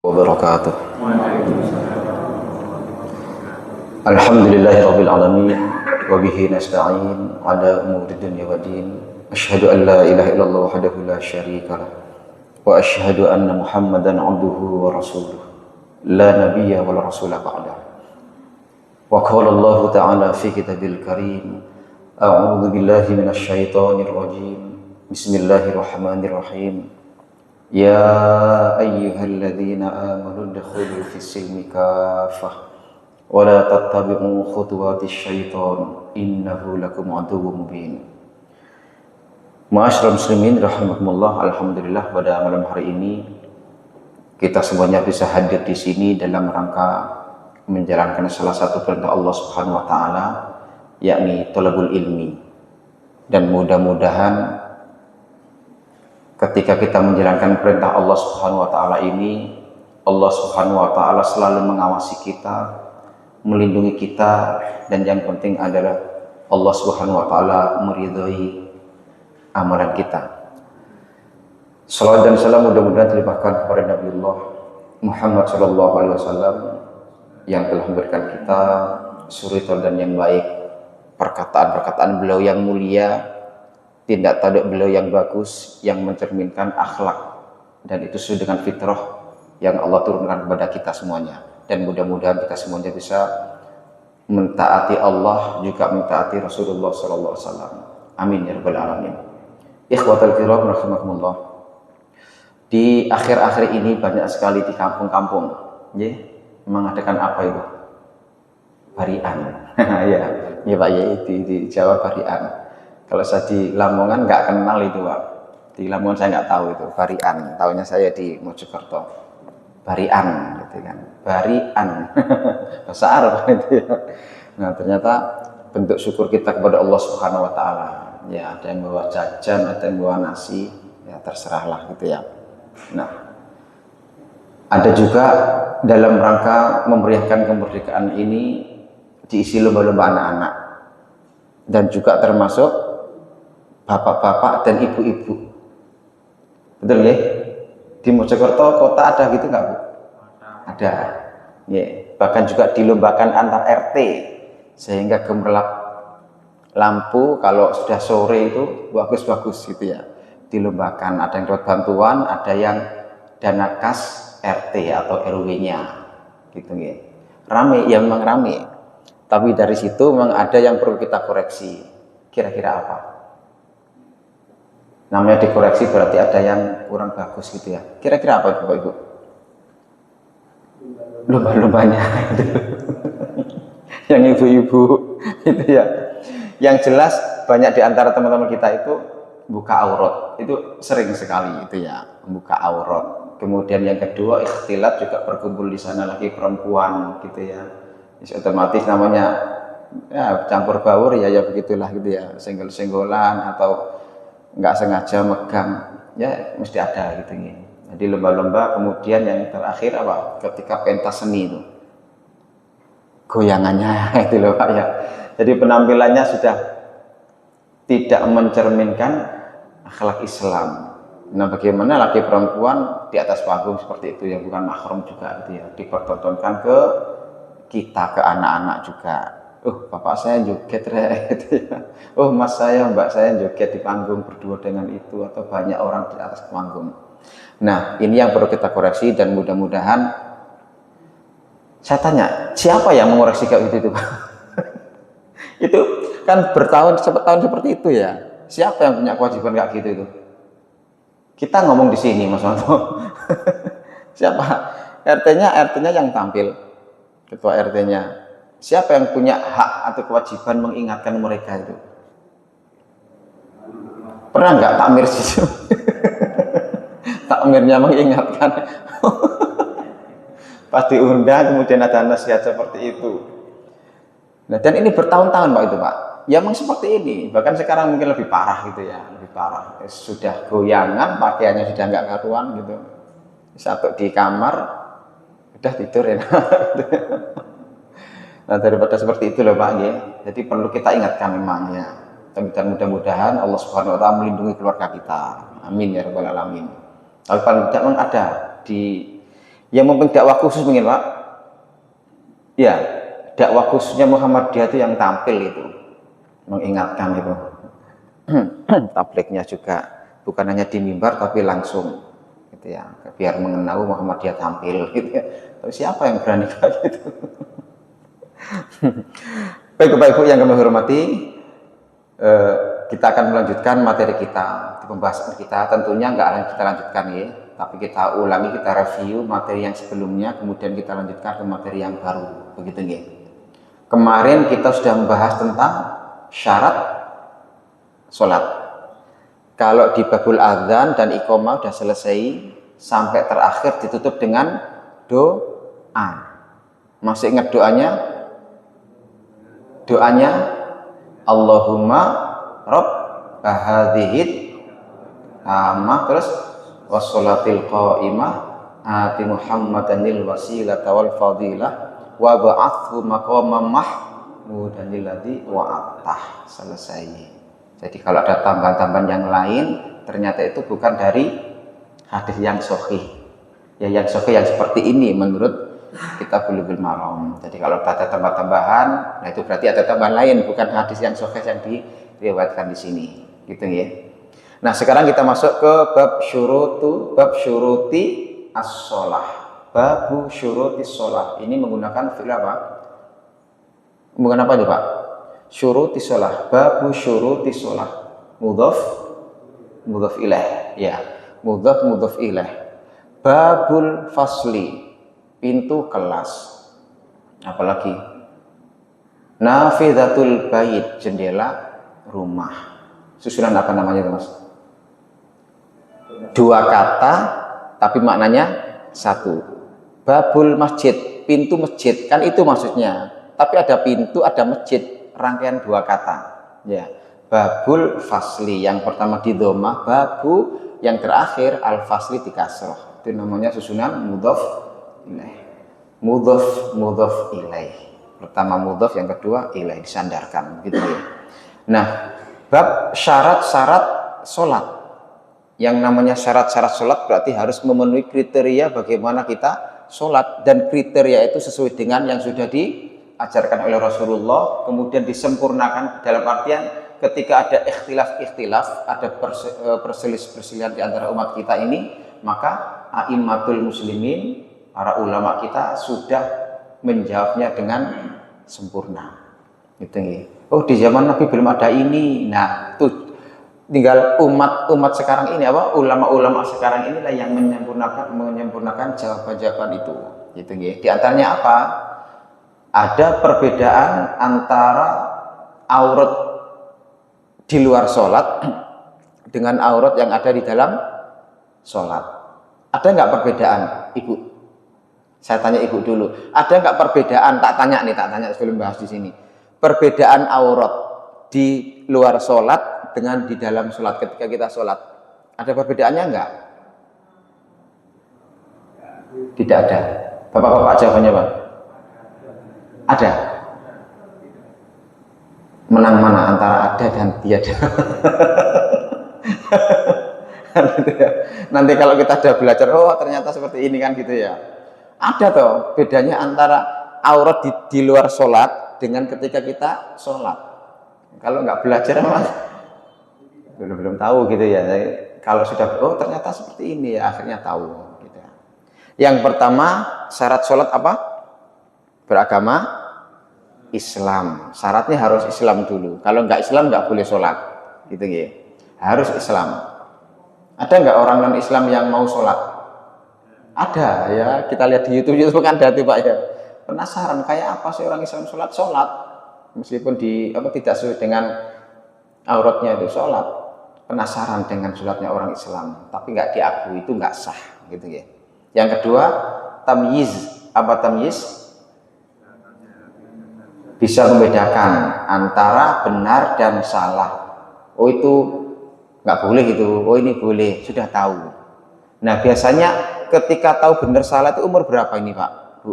wabarakatuh. Alhamdulillahirabbil alamin wa bihi nasta'in ala umuri dunya waddin. Asyhadu an la ilaha illallah wahdahu la syarikalah wa asyhadu anna Muhammadan 'abduhu wa rasuluh. La nabiyya wa la rasula ba'da. Wa qala Allah ta'ala fi kitabil karim, a'udzu billahi minasy syaithanir rajim. Bismillahirrahmanirrahim. Ya ayyuhalladzina amanu udkhulu fis-silmi kaffah wa la tattabi'u khutuwatis syaitan innahu lakum aduwwum mubin. Ma'asyiral muslimin rahimakumullah, alhamdulillah pada malam hari ini kita semuanya bisa hadir di sini dalam rangka menjalankan salah satu perintah Allah Subhanahu wa taala, yakni thalabul ilmi. Dan mudah-mudahan ketika kita menjalankan perintah Allah Subhanahu wa taala ini, Allah Subhanahu wa taala selalu mengawasi kita, melindungi kita, dan yang penting adalah Allah Subhanahu wa taala meridhai amalan kita. Salawat dan salam mudah-mudahan terlimpahkan kepada Nabiullah Muhammad sallallahu alaihi wasallam yang telah memberikan kita suri teladan yang baik, perkataan-perkataan beliau yang mulia, tindak tanduk beliau yang bagus, yang mencerminkan akhlak, dan itu sesuai dengan fitrah yang Allah turunkan kepada kita semuanya. Dan mudah-mudahan kita semuanya bisa mentaati Allah, juga mentaati Rasulullah SAW. Amin ya rabbal alamin. Ikhwatal kiram rahimakumullah. Di akhir-akhir ini banyak sekali di kampung-kampung mengadakan apa itu? Barian. ya Pak ya, di Jawa barian. Kalau saya di Lamongan nggak kenal itu Pak. Di Lamongan saya nggak tahu itu barian. Tahunya saya di Mojokerto. Barian gitu kan. Barian. Bahasa Arab itu ya. Nah, ternyata bentuk syukur kita kepada Allah Subhanahu wa taala. Ya, ada yang bawa jajan, ada yang bawa nasi, ya terserahlah gitu ya. Nah, ada juga dalam rangka memeriahkan kemerdekaan ini diisi lomba-lomba anak-anak. Dan juga termasuk bapak-bapak dan ibu-ibu. Betul ya? Di Mojokerto kota ada gitu nggak Bu? Ada. Ya, bahkan juga dilombakan antar RT sehingga gemerlap lampu kalau sudah sore itu bagus-bagus gitu ya. Dilombakan, ada yang dapat bantuan, ada yang dana kas RT atau RW-nya gitu ya. Rame, ya memang rame. Tapi dari situ memang ada yang perlu kita koreksi. Kira-kira apa? Namanya dikoreksi berarti ada yang kurang bagus gitu ya. Kira-kira apa Bapak Ibu? Lomba-lombanya itu. Yang ibu-ibu gitu ya. Yang jelas banyak di antara teman-teman kita itu buka aurat. Itu sering sekali itu ya, membuka aurat. Kemudian yang kedua, ikhtilat, juga berkumpul di sana lagi perempuan gitu ya. Otomatis namanya ya campur baur ya begitulah gitu ya, senggol-senggolan atau nggak sengaja megang ya mesti ada gitu ya. Jadi lomba-lomba. Kemudian yang terakhir apa? Ketika pentas seni itu goyangannya itu loh Pak ya. Jadi penampilannya sudah tidak mencerminkan akhlak Islam. Nah, bagaimana laki perempuan di atas panggung seperti itu yang bukan mahram juga gitu ya, dipertontonkan ke kita, ke anak-anak juga. Bapak saya joget gitu ya. Mas saya, mbak saya joget di panggung berdua dengan itu, atau banyak orang di atas panggung. Nah, ini yang perlu kita koreksi, dan mudah-mudahan saya tanya, siapa yang mengoreksi kayak gitu Pak? Itu kan bertahun-tahun seperti itu ya. Siapa yang punya kewajiban kayak gitu itu? Kita ngomong di sini Mas Wanto. Siapa? RT-nya yang tampil. Ketua RT-nya. Siapa yang punya hak atau kewajiban mengingatkan mereka itu? Pernah nggak takmir situ? Takmirnya mengingatkan. Pas diundang kemudian ada nasihat seperti itu. Nah, dan ini bertahun-tahun Pak itu Pak. Ya memang seperti ini. Bahkan sekarang mungkin lebih parah gitu ya, lebih parah. Sudah goyangan, pakaiannya sudah nggak karuan gitu. Satu di kamar, udah tidur ya. Nah, daripada seperti itu loh Pak ya. Jadi perlu kita ingatkan memang ya. Dan mudah-mudahan Allah Subhanahu wa taala melindungi keluarga kita. Amin ya rabbal alamin. Tapi paling tidak memang ada di Yang memimpin dakwah khusus mungkin Pak. Ya, dakwah khususnya Muhammadiyah itu yang tampil itu, mengingatkan itu. Tablignya juga bukan hanya di mimbar tapi langsung gitu ya, biar mengenal Muhammadiyah tampil gitu ya. Tapi siapa yang berani kayak gitu? Baik Bapak Ibu yang kami hormati, kita akan melanjutkan materi kita, pembahasan kita. Tentunya nggak akan kita lanjutkan ya, tapi kita ulangi, kita review materi yang sebelumnya, kemudian kita lanjutkan ke materi yang baru, begitu ya. Kemarin kita sudah membahas tentang syarat sholat. Kalau di babul adzan dan iqamah sudah selesai, sampai terakhir ditutup dengan doa. Masih ingat doanya? Doanya Allahumma Rabb hadhihid amah, terus wassolatil qa'imah ati Muhammadanil wasilata wal fadilah wa ba'athu maqamam mahmudan alladzi wa'atah. Selesai. Jadi kalau ada tambahan-tambahan yang lain, ternyata itu bukan dari hadis yang sahih. Ya yang sahih yang seperti ini menurut Kitab Bulughul Maram. Jadi kalau ada tambah-tambahan, nah itu berarti ada tambahan lain, bukan hadis yang sahih yang diriwayatkan di sini. Gitu ya. Nah, sekarang kita masuk ke bab syuruti as-shalah. Babu syuruti shalah. Ini menggunakan fi'il apa? Menggunakan apa itu, Pak? Syuruti shalah. Babu syuruti shalah. Mudhaf ilaih. Ya, mudhaf ilaih. Babul fasli. Pintu kelas. Apalagi nafidatul bait, jendela rumah. Susunan apa namanya itu, Mas? Dua kata tapi maknanya satu. Babul masjid, pintu masjid, kan itu maksudnya. Tapi ada pintu, ada masjid, rangkaian dua kata. Ya. Babul fasli, yang pertama di dhammah, babu, yang terakhir al fasli di kasrah. Itu namanya susunan mudhaf ilaih. Mudhaf ilaih. Pertama mudhaf, yang kedua ilaih, disandarkan gitu ya. Nah, bab syarat-syarat sholat. Yang namanya syarat-syarat sholat berarti harus memenuhi kriteria bagaimana kita sholat, dan kriteria itu sesuai dengan yang sudah diajarkan oleh Rasulullah, kemudian disempurnakan dalam artian ketika ada ikhtilaf, ada perselisihan di antara umat kita ini, maka a'immatul muslimin, para ulama kita sudah menjawabnya dengan sempurna. Gitu ya. Oh, di zaman Nabi belum ada ini. Nah, tuh tinggal umat sekarang ini, ulama-ulama sekarang inilah yang menyempurnakan jawaban-jawaban itu. Gitu ya. Di antaranya apa? Ada perbedaan antara aurat di luar sholat dengan aurat yang ada di dalam sholat. Ada nggak perbedaan, Ibu? Saya tanya Ibu dulu. Ada nggak perbedaan? Tak tanya sebelum bahas di sini. Perbedaan aurat di luar sholat dengan di dalam sholat ketika kita sholat. Ada perbedaannya enggak? Tidak ada. Bapak-bapak jawabannya, Pak? Ada. Menang mana antara ada dan tiada? Nanti kalau kita sudah belajar, oh ternyata seperti ini kan gitu ya. Ada toh bedanya antara aurat di luar sholat dengan ketika kita sholat. Kalau nggak belajar Mas belum tahu gitu ya. Kalau sudah ternyata seperti ini ya, akhirnya tahu gitu. Yang pertama syarat sholat apa? Beragama Islam. Syaratnya harus Islam dulu. Kalau nggak Islam nggak boleh sholat gitu ya. Harus Islam. Ada nggak orang non Islam yang mau sholat? Ada ya, kita lihat di YouTube kan ada tuh Pak ya. Penasaran kayak apa sih orang Islam sholat meskipun tidak sesuai dengan auratnya itu sholat. Penasaran dengan sholatnya orang Islam, tapi nggak diakui, itu nggak sah gitu ya. Yang kedua tamyiz. Apa tamyiz? Bisa membedakan antara benar dan salah. Oh itu nggak boleh itu, oh ini boleh, sudah tahu. Nah biasanya ketika tahu benar salah itu umur berapa ini Pak, Bu?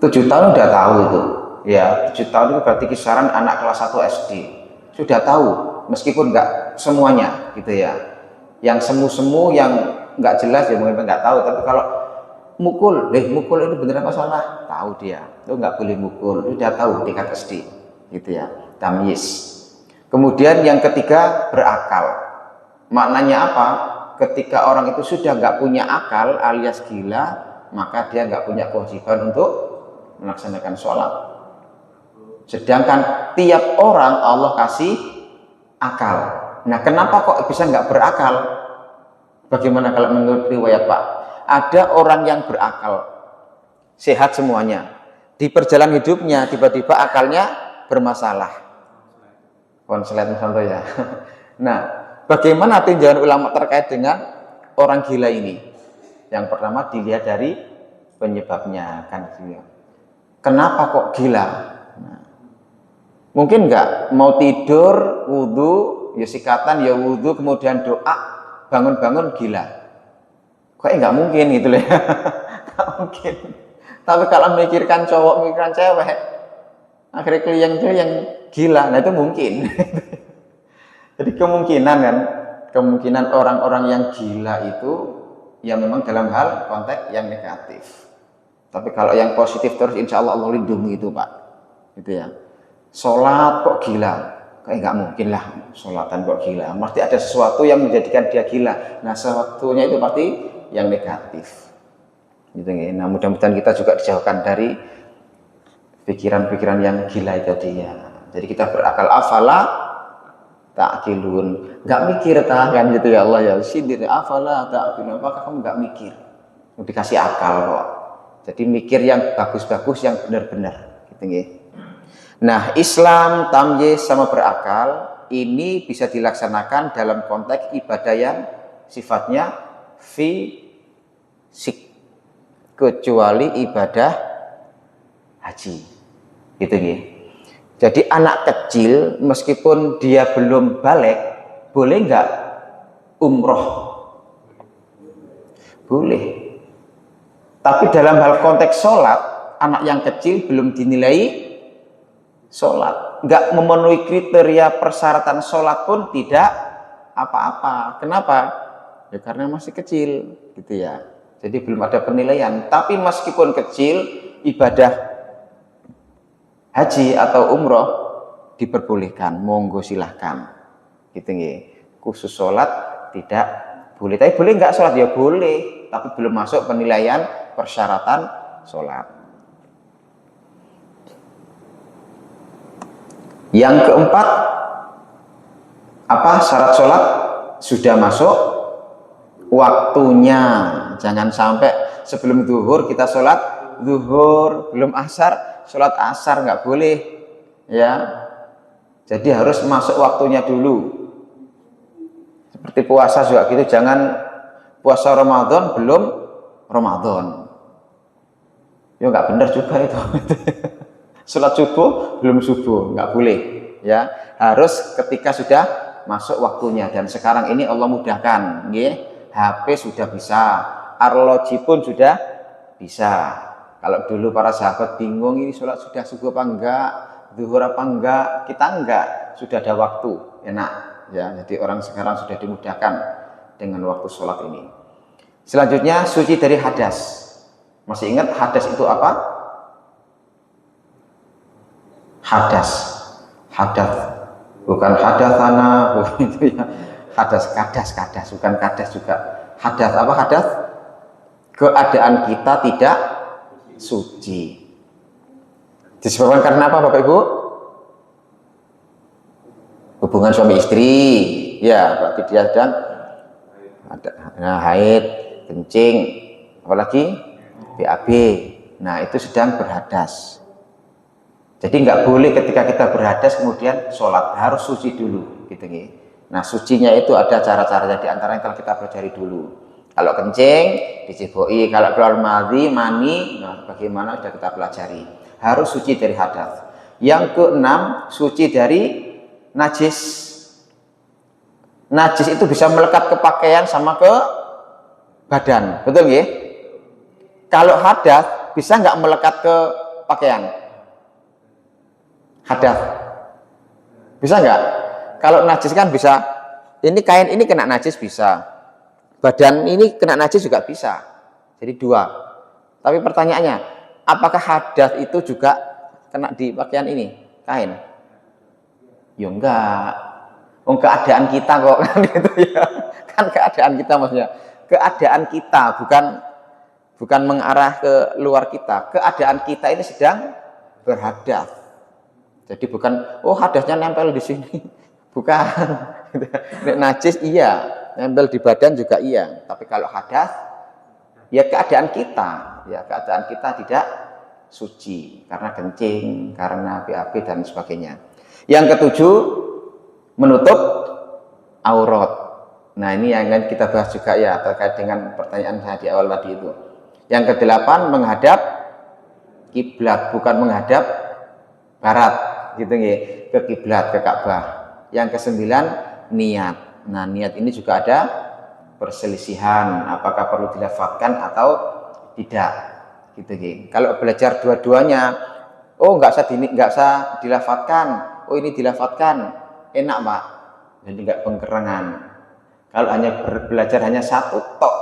7 tahun udah tahu itu. Ya, 7 tahun itu berarti kisaran anak kelas 1 SD. Sudah tahu, meskipun nggak semuanya gitu ya. Yang semu-semu, yang nggak jelas ya mungkin nggak tahu, tapi kalau mukul itu beneran apa salah, tahu dia itu nggak boleh mukul, itu dia tahu tingkat SD gitu ya, tamyiz. Kemudian yang ketiga, berakal. Maknanya apa? Ketika orang itu sudah nggak punya akal alias gila, maka dia nggak punya kewajiban untuk melaksanakan sholat. Sedangkan tiap orang Allah kasih akal. Nah, kenapa kok bisa nggak berakal? Bagaimana kalau menurut riwayat Pak? Ada orang yang berakal, sehat semuanya. Di perjalanan hidupnya tiba-tiba akalnya bermasalah. Konslet misalnya ya. Nah, bagaimana tinjauan ulama terkait dengan orang gila ini? Yang pertama dilihat dari penyebabnya kan. Kenapa kok gila? Nah, mungkin nggak mau tidur, wudhu, ya sikatan, ya wudhu, kemudian doa, bangun-bangun gila. Kok nggak mungkin gitu loh ya. Nggak mungkin. Tapi kalau mikirkan cowok, mikirkan cewek, akhirnya klien itu yang gila, nah itu mungkin. Jadi kemungkinan orang-orang yang gila itu ya memang dalam hal konteks yang negatif. Tapi kalau yang positif terus insya Allah Allah lindungi itu Pak. Gitu ya. Sholat kok gila? Kayak nggak mungkin lah sholatan kok gila. Pasti ada sesuatu yang menjadikan dia gila. Nah sesuatunya itu pasti yang negatif. Gitu ya. Nah mudah-mudahan kita juga dijauhkan dari pikiran-pikiran yang gila itu dia. Jadi kita berakal afala ta'qilun. Nggak mikir kan gitu ya Allah ya. Sindir afala ta'qilun. Apakah kamu nggak mikir? Dikasih akal kok. Jadi mikir yang bagus-bagus, yang benar-benar gitu ya. Nah, Islam, tamyiz sama berakal ini bisa dilaksanakan dalam konteks ibadah yang sifatnya fisik, kecuali ibadah haji. Gitu ya. Jadi anak kecil meskipun dia belum balik, boleh nggak umroh? Boleh. Tapi dalam hal konteks sholat, anak yang kecil belum dinilai sholat. Nggak memenuhi kriteria persyaratan sholat pun tidak apa-apa. Kenapa? Ya karena masih kecil, gitu ya. Jadi belum ada penilaian. Tapi meskipun kecil, ibadah haji atau umroh diperbolehkan, monggo silahkan. Gitu ya. Khusus sholat tidak boleh. Tapi boleh nggak sholat? Ya boleh. Tapi belum masuk penilaian persyaratan sholat. Yang keempat, apa syarat sholat? Sudah masuk waktunya. Jangan sampai sebelum zuhur kita sholat zuhur, belum asar sholat asar, nggak boleh ya. Jadi harus masuk waktunya dulu. Seperti puasa juga gitu, jangan puasa Ramadan belum Ramadan. Ya nggak benar juga itu. Sholat subuh belum subuh, nggak boleh ya. Harus ketika sudah masuk waktunya. Dan sekarang ini Allah mudahkan, HP sudah bisa, arloji pun sudah bisa. Kalau dulu para sahabat bingung ini sholat sudah subuh apa enggak, zuhur apa enggak, kita enggak, sudah ada waktu, enak ya. Jadi orang sekarang sudah dimudahkan dengan waktu sholat ini. Selanjutnya suci dari hadas. Masih ingat hadas itu apa? Hadas bukan hadatsana, bukan itu ya. Kadas bukan kadas juga. Hadas apa? Hadas keadaan kita tidak suci. Disebabkan karena apa Bapak Ibu? Hubungan suami istri ya, berarti dia sedang ada haid, kencing, apalagi BAB. Nah itu sedang berhadas. Jadi nggak boleh ketika kita berhadas kemudian sholat, harus suci dulu gitu nih. Nah sucinya itu ada cara-caranya, di antaranya kalau kita pelajari dulu. Kalau kencing diceboi, kalau keluar mani, nah bagaimana sudah kita pelajari. Harus suci dari hadas. Yang keenam, suci dari najis. Najis itu bisa melekat ke pakaian sama ke badan, betul nggih? Kalau hadas bisa nggak melekat ke pakaian? Hadas bisa nggak? Kalau najis kan bisa, ini kain ini kena najis bisa, Badan ini kena najis juga bisa. Jadi dua. Tapi pertanyaannya, apakah hadas itu juga kena di pakaian ini, kain? Ya enggak. Oh, keadaan kita kok kan gitu ya. Kan keadaan kita maksudnya. Keadaan kita bukan mengarah ke luar kita. Keadaan kita ini sedang berhadas. Jadi bukan hadasnya nempel di sini. Bukan. Najis iya, nempel di badan juga iya. Tapi kalau hadas ya keadaan kita tidak suci karena kencing, karena BAB dan sebagainya. Yang ketujuh, menutup aurat. Nah, ini yang akan kita bahas juga ya terkait dengan pertanyaan saya di awal tadi itu. Yang kedelapan, menghadap kiblat, bukan menghadap barat gitu nggih, ke kiblat, ke Ka'bah. Yang kesembilan, niat. Nah, niat ini juga ada perselisihan apakah perlu dilafadzkan atau tidak gitu nggih. Kalau belajar dua-duanya, nggak usah dilafadzkan, ini dilafadzkan, enak Pak, jadi nggak pengkerangan. Kalau hanya belajar hanya satu tok,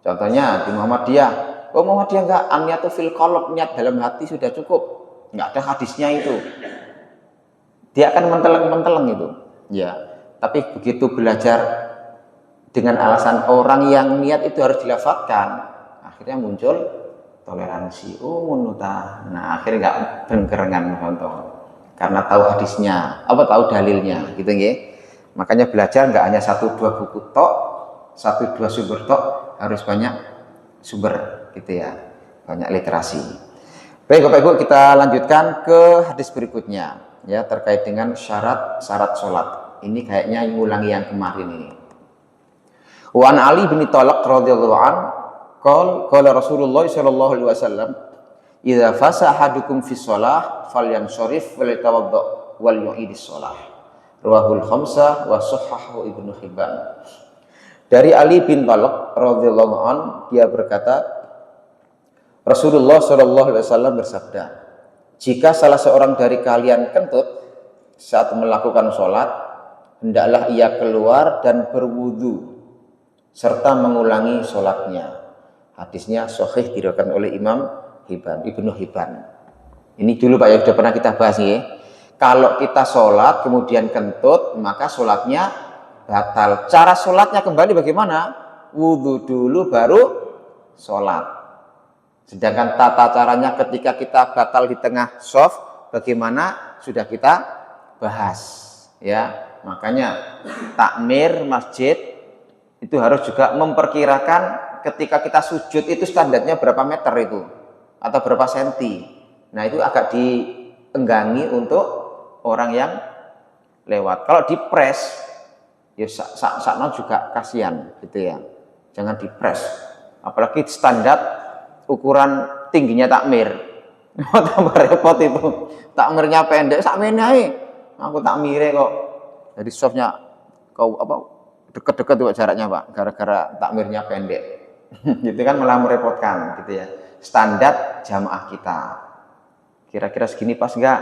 contohnya di Muhammadiyah, Muhammadiyah nggak, an-niyatu fil qalb, niat dalam hati sudah cukup, nggak ada hadisnya itu, dia akan menteleng-menteleng itu ya. Tapi begitu belajar dengan alasan orang yang niat itu harus dilafadzkan, akhirnya muncul toleransi. Nah, akhirnya nggak pengkerangan contoh, karena tahu hadisnya, tahu dalilnya gitu nggih. Makanya belajar nggak hanya 1-2 buku tok, 1-2 sumber tok, harus banyak sumber gitu ya, banyak literasi. Baik Bapak Ibu, kita lanjutkan ke hadis berikutnya ya, terkait dengan syarat sholat. Ini kayaknya ngulangi yang kemarin ini. Wa an Ali bin Thalaq radhiyallahu an qala Rasulullah sallallahu alaihi wasallam, idza fasa ahadukum fi shalah falyansharif wal yatawadda wal yu'idis shalah. Rawahul khamsah wa sahhahu Ibnu Hibban. Dari Ali bin Thalaq radhiyallahu an, dia berkata, Rasulullah sallallahu alaihi wasallam bersabda, jika salah seorang dari kalian kentut saat melakukan sholat, hendaklah ia keluar dan berwudu serta mengulangi sholatnya. Hadisnya sahih, diriwayatkan oleh Imam Ibnu Hibban. Ini dulu Pak ya, sudah pernah kita bahas ya. Kalau kita sholat kemudian kentut, maka sholatnya batal. Cara sholatnya kembali bagaimana? Wudu dulu baru sholat. Sedangkan tata caranya ketika kita batal di tengah shaf, bagaimana sudah kita bahas ya. Makanya takmir masjid itu harus juga memperkirakan ketika kita sujud itu standarnya berapa meter itu atau berapa senti. Nah, itu agak dienggangi untuk orang yang lewat. Kalau dipres ya sakno juga kasihan gitu ya. Jangan dipres. Apalagi standar ukuran tingginya takmir. Tambah repot itu. Takmirnya pendek, sakmene ae. Aku takmire kok. Jadi softnya deket-deket tuh jaraknya Pak, gara-gara takmirnya pendek. Gitu kan malah merepotkan gitu ya. Standar jamaah kita. Kira-kira segini pas enggak?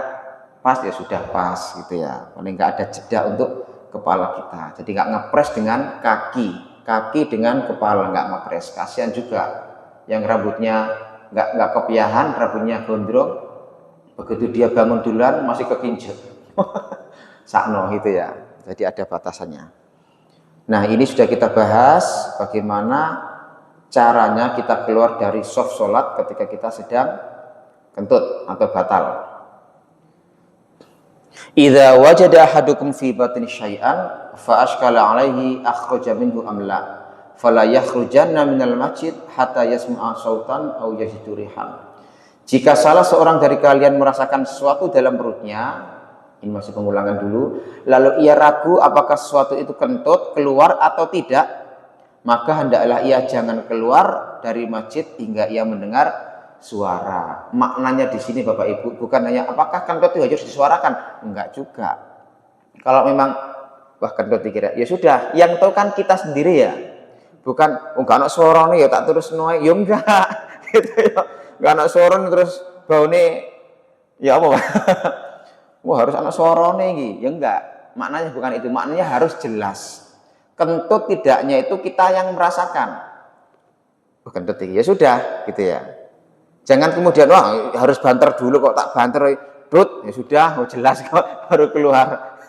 Pas ya sudah pas gitu ya. Paling enggak ada jeda untuk kepala kita. Jadi enggak ngepres dengan kaki dengan kepala enggak ngepres. Kasihan juga yang rambutnya enggak kepiahan, rambutnya gondrong. Begitu dia bangun duluan masih kekincut. Sakno gitu ya. Jadi ada batasannya. Nah, ini sudah kita bahas bagaimana caranya kita keluar dari shaf sholat ketika kita sedang kentut atau batal. Idza wajada ahadukum fi batni syai'an fa ashkala alaihi akhraja minhu am la fala yakhrujanna minal masjid hatta yasma'a sautan aw yajidu rihan. Jika salah seorang dari kalian merasakan sesuatu dalam perutnya, ini masih pengulangan dulu, lalu ia ragu apakah sesuatu itu kentut keluar atau tidak, maka hendaklah ia jangan keluar dari masjid hingga ia mendengar suara. Maknanya di sini Bapak Ibu bukan hanya apakah kentut itu harus disuarakan, enggak juga. Kalau memang kentut dikira, ya sudah, yang tahu kan kita sendiri ya. Bukan enggak ana suarane ya tak terus noe, ya enggak. Gitu ya. Enggak ana suara terus baune ya apa? Wah, harus ana suarane iki. Ya enggak. Maknanya bukan itu. Maknanya harus jelas. Kentut tidaknya itu kita yang merasakan. Kentut ya sudah gitu ya. Jangan kemudian wah harus banter dulu, kok tak banter brut ya sudah, oh jelas kok baru keluar.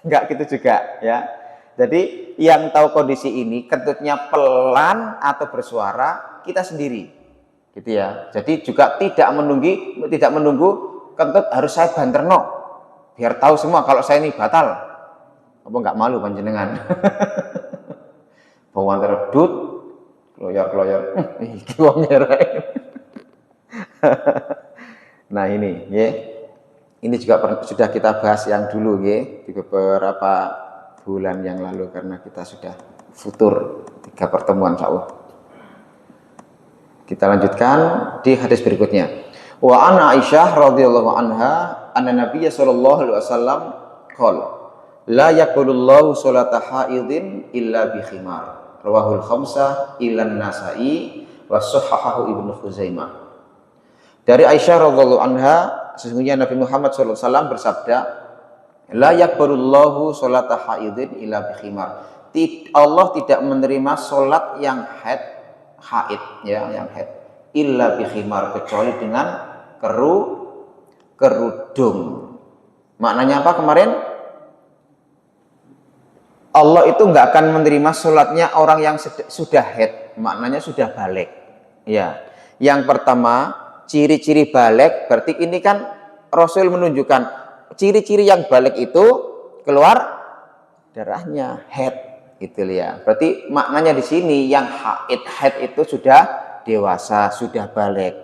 Enggak gitu juga ya. Jadi yang tahu kondisi ini kentutnya pelan atau bersuara kita sendiri. Gitu ya. Jadi juga tidak menunggu kentut harus saya banterno. Biar tahu semua kalau saya ini batal. Apa enggak malu panjenengan? Bawa antara dut kloyor-kloyor. Iki wong Nah ini ya. Ini juga sudah kita bahas yang dulu ya, di beberapa bulan yang lalu karena kita sudah futur 3 pertemuan insyaallah. Kita lanjutkan di hadis berikutnya. Wa an Aisyah radhiyallahu anha anna Nabiy sallallahu alaihi wasallam qala la yaqulullahu salata haidin illa bi khimar. Rawahul khamsah illa Nasa'i wa sahahahu Ibnu Khuzaimah. Dari Aisyah radhiyallahu anha, sesungguhnya Nabi Muhammad SAW bersabda, la yakbarullahu sholata haidin illa bikhimar. Allah tidak menerima sholat yang haid ya, yang haid illa bikhimar, kecuali dengan kerudung. Maknanya apa kemarin? Allah itu nggak akan menerima sholatnya orang yang sudah haid, maknanya sudah balik. Ya, yang pertama ciri-ciri balik, berarti ini kan Rasul menunjukkan ciri-ciri yang balik itu keluar darahnya, haid itu ya. Berarti maknanya di sini yang haid itu sudah dewasa, sudah balik.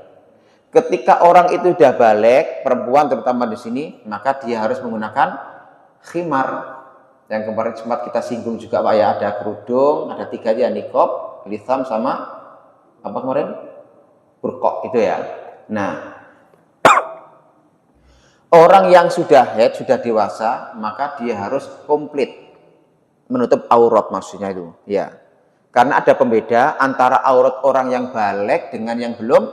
Ketika orang itu sudah balik, perempuan terutama di sini, maka dia harus menggunakan khimar. Yang kemarin sempat kita singgung juga Pak ya, ada kerudung, ada 3 ya, niqab, litham sama apa kemarin? Burqa itu ya. Nah, orang yang sudah haid, sudah dewasa, maka dia harus komplit menutup aurat, maksudnya itu, ya. Karena ada pembeda antara aurat orang yang balik dengan yang belum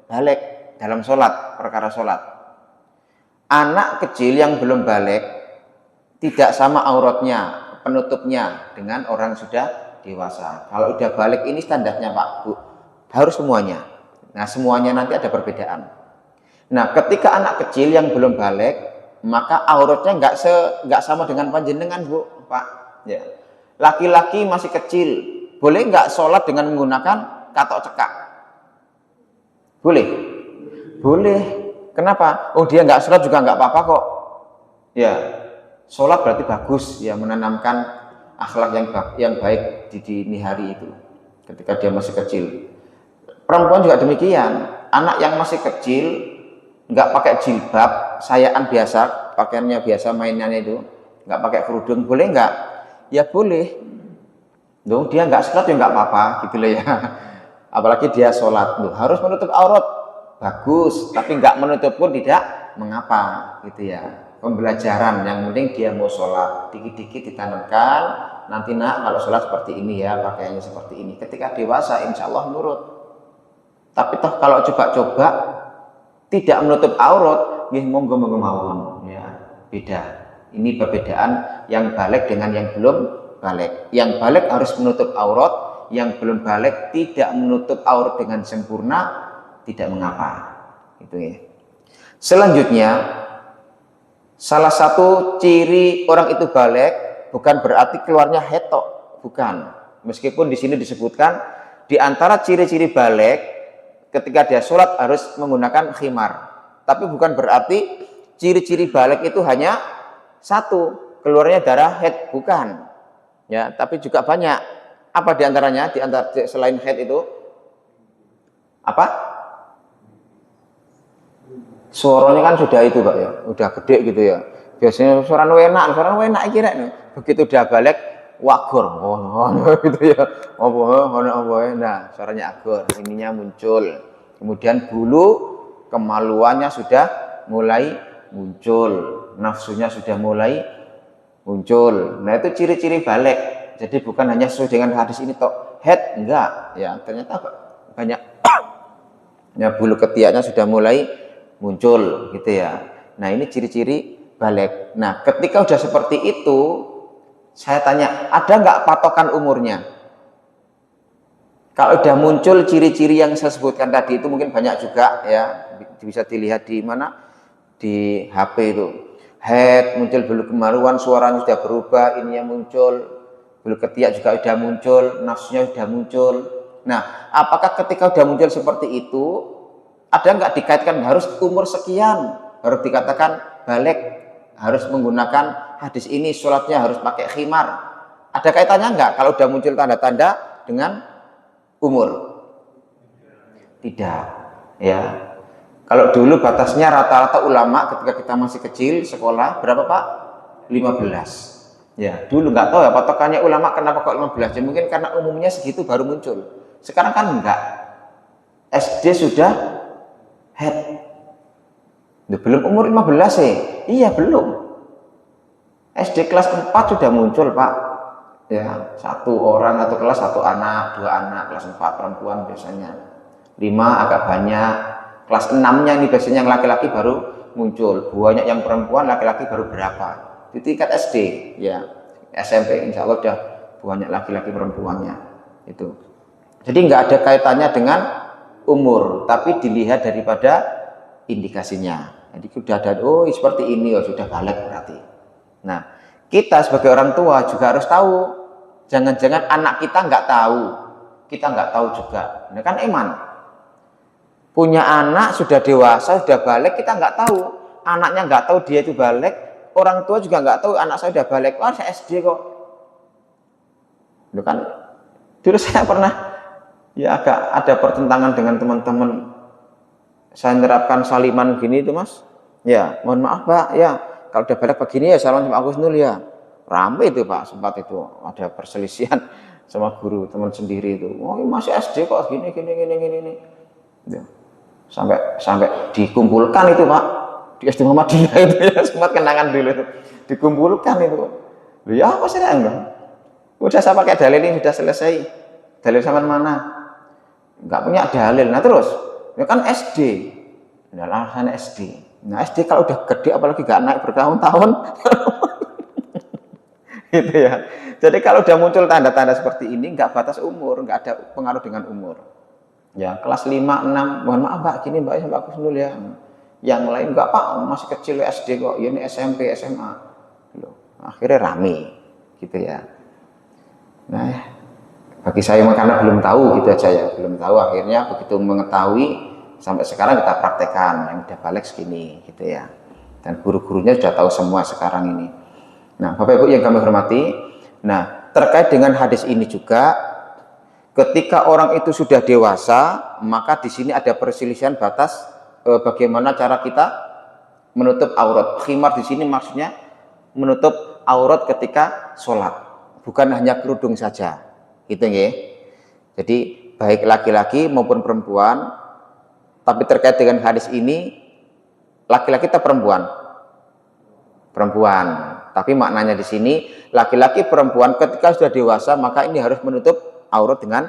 balik dalam sholat, perkara sholat. Anak kecil yang belum balik tidak sama auratnya, penutupnya dengan orang sudah dewasa. Kalau udah balik ini standarnya Pak Bu, harus semuanya. Nah, semuanya nanti ada perbedaan. Nah, ketika anak kecil yang belum balik, maka auratnya nggak sama dengan panjenengan Bu, Pak. Ya. Laki-laki masih kecil, boleh nggak sholat dengan menggunakan katok cekak? Boleh? Boleh. Kenapa? Oh, dia nggak sholat juga nggak apa-apa kok. Ya, sholat berarti bagus, ya, menanamkan akhlak yang baik di dini hari itu, ketika dia masih kecil. Perempuan juga demikian, anak yang masih kecil nggak pakai jilbab, sayaan biasa, pakaiannya biasa, mainannya itu, nggak pakai kerudung, boleh nggak? Ya boleh. Dong, dia nggak sholat ya nggak apa-apa, gitu loh ya. Apalagi dia sholat, loh, harus menutup aurat, bagus, tapi nggak menutup pun tidak mengapa, gitu ya. Pembelajaran, yang penting dia mau sholat, dikit-dikit ditanamkan, nanti nak kalau sholat seperti ini ya, pakaiannya seperti ini. Ketika dewasa, insya Allah nurut. Tapi toh kalau coba-coba tidak menutup aurat, nggih monggo mawon ya. Beda. Ini perbedaan yang balik dengan yang belum balik. Yang balik harus menutup aurat, yang belum balik tidak menutup aurat dengan sempurna, tidak mengapa. Itu ya. Selanjutnya, salah satu ciri orang itu balik bukan berarti keluarnya haid, bukan. Meskipun di sini disebutkan di antara ciri-ciri balik ketika dia sholat harus menggunakan khimar, tapi bukan berarti ciri-ciri balik itu hanya satu, keluarnya darah haid, bukan ya, tapi juga banyak. Apa diantaranya? Selain haid itu apa? Suaranya kan sudah itu Pak ya, udah gede gitu ya. Biasanya suara enak kira nih. Begitu dia balik wagor, gitu ya. Nah, suaranya agor, ininya muncul. Kemudian bulu kemaluannya sudah mulai muncul, nafsunya sudah mulai muncul. Nah, itu ciri-ciri balik. Jadi bukan hanya sesuai dengan hadis ini tok. Head enggak, ya. Ternyata banyak ya, bulu ketiaknya sudah mulai muncul gitu ya. Nah, ini ciri-ciri balik. Nah, ketika sudah seperti itu, Saya tanya, ada nggak patokan umurnya? Kalau udah muncul ciri-ciri yang saya sebutkan tadi itu mungkin banyak juga ya, bisa dilihat di mana, di HP itu. Head, muncul bulu kemaluan, suaranya sudah berubah, ininya muncul, bulu ketiak juga sudah muncul, nafsunya sudah muncul. Nah, apakah ketika sudah muncul seperti itu, ada nggak dikaitkan harus umur sekian, harus dikatakan balik, harus menggunakan hadis ini, sholatnya harus pakai khimar? Ada kaitannya nggak kalau sudah muncul tanda-tanda dengan umur? Tidak, ya. Kalau dulu batasnya rata-rata ulama ketika kita masih kecil sekolah berapa Pak? 15. Ya, dulu nggak tahu ya patokannya ulama kenapa kok 15. Ya, mungkin karena umumnya segitu baru muncul. Sekarang kan enggak. SD sudah head. Belum umur 15 sih. Iya, belum. SD kelas 4 sudah muncul Pak. Ya, satu orang atau kelas satu anak, dua anak, kelas 4 perempuan biasanya. 5 agak banyak. Kelas 6-nya ini biasanya yang laki-laki baru muncul. Banyak yang perempuan, laki-laki baru berapa. Di tingkat SD, ya. SMP insya Allah udah banyak laki-laki perempuannya. Itu. Jadi nggak ada kaitannya dengan umur, tapi dilihat daripada indikasinya. Jadi sudah ada, oh seperti ini, oh sudah balik berarti. Nah, kita sebagai orang tua juga harus tahu. Jangan-jangan anak kita nggak tahu, kita nggak tahu juga. Ini kan iman. Punya anak sudah dewasa, sudah balik, kita nggak tahu. Anaknya nggak tahu dia itu balik, orang tua juga nggak tahu anak saya sudah balik. Wah, saya SD kok. Itu kan, dulu saya pernah, ya agak ada pertentangan dengan teman-teman. Saya menerapkan saliman gini itu Mas. Ya, mohon maaf Pak, ya kalau udah balik begini ya salam sama Agus Nul ya. Ramai itu Pak, sempat itu ada perselisihan sama guru teman sendiri itu. Oh masih SD kok gini. Ya. Sampai dikumpulkan itu Pak di SD Muhammadiyah itu ya, sempat kenangan dulu itu dikumpulkan itu. Loh ya apa sih enggak? Udah saya pakai dalil ini sudah selesai. Dalil sama mana? Enggak punya dalil. Nah terus, ya kan SD. Nah, alasan SD. Nah SD kalau udah gede apalagi gak naik bertahun-tahun. Gitu ya. Jadi kalau udah muncul tanda-tanda seperti ini nggak batas umur, nggak ada pengaruh dengan umur. Ya kelas 5, 6, mohon maaf Pak, gini Mbak Mbak Kusnul ya. Yang lain nggak Pak, masih kecil SD kok, ya ini SMP, SMA. Loh, akhirnya rame, gitu ya. Nah, bagi saya karena belum tahu gitu aja ya, belum tahu akhirnya begitu mengetahui sampai sekarang kita praktekkan yang udah balik segini, gitu ya. Dan guru-gurunya sudah tahu semua sekarang ini. Nah, Bapak Ibu yang kami hormati, nah terkait dengan hadis ini juga, ketika orang itu sudah dewasa, maka di sini ada perselisihan batas bagaimana cara kita menutup aurat. Khimar di sini maksudnya menutup aurat ketika sholat, bukan hanya kerudung saja, gitu ya. Jadi baik laki-laki maupun perempuan, tapi terkait dengan hadis ini, laki-laki atau perempuan? Perempuan. Tapi maknanya di sini laki-laki perempuan ketika sudah dewasa maka ini harus menutup aurat dengan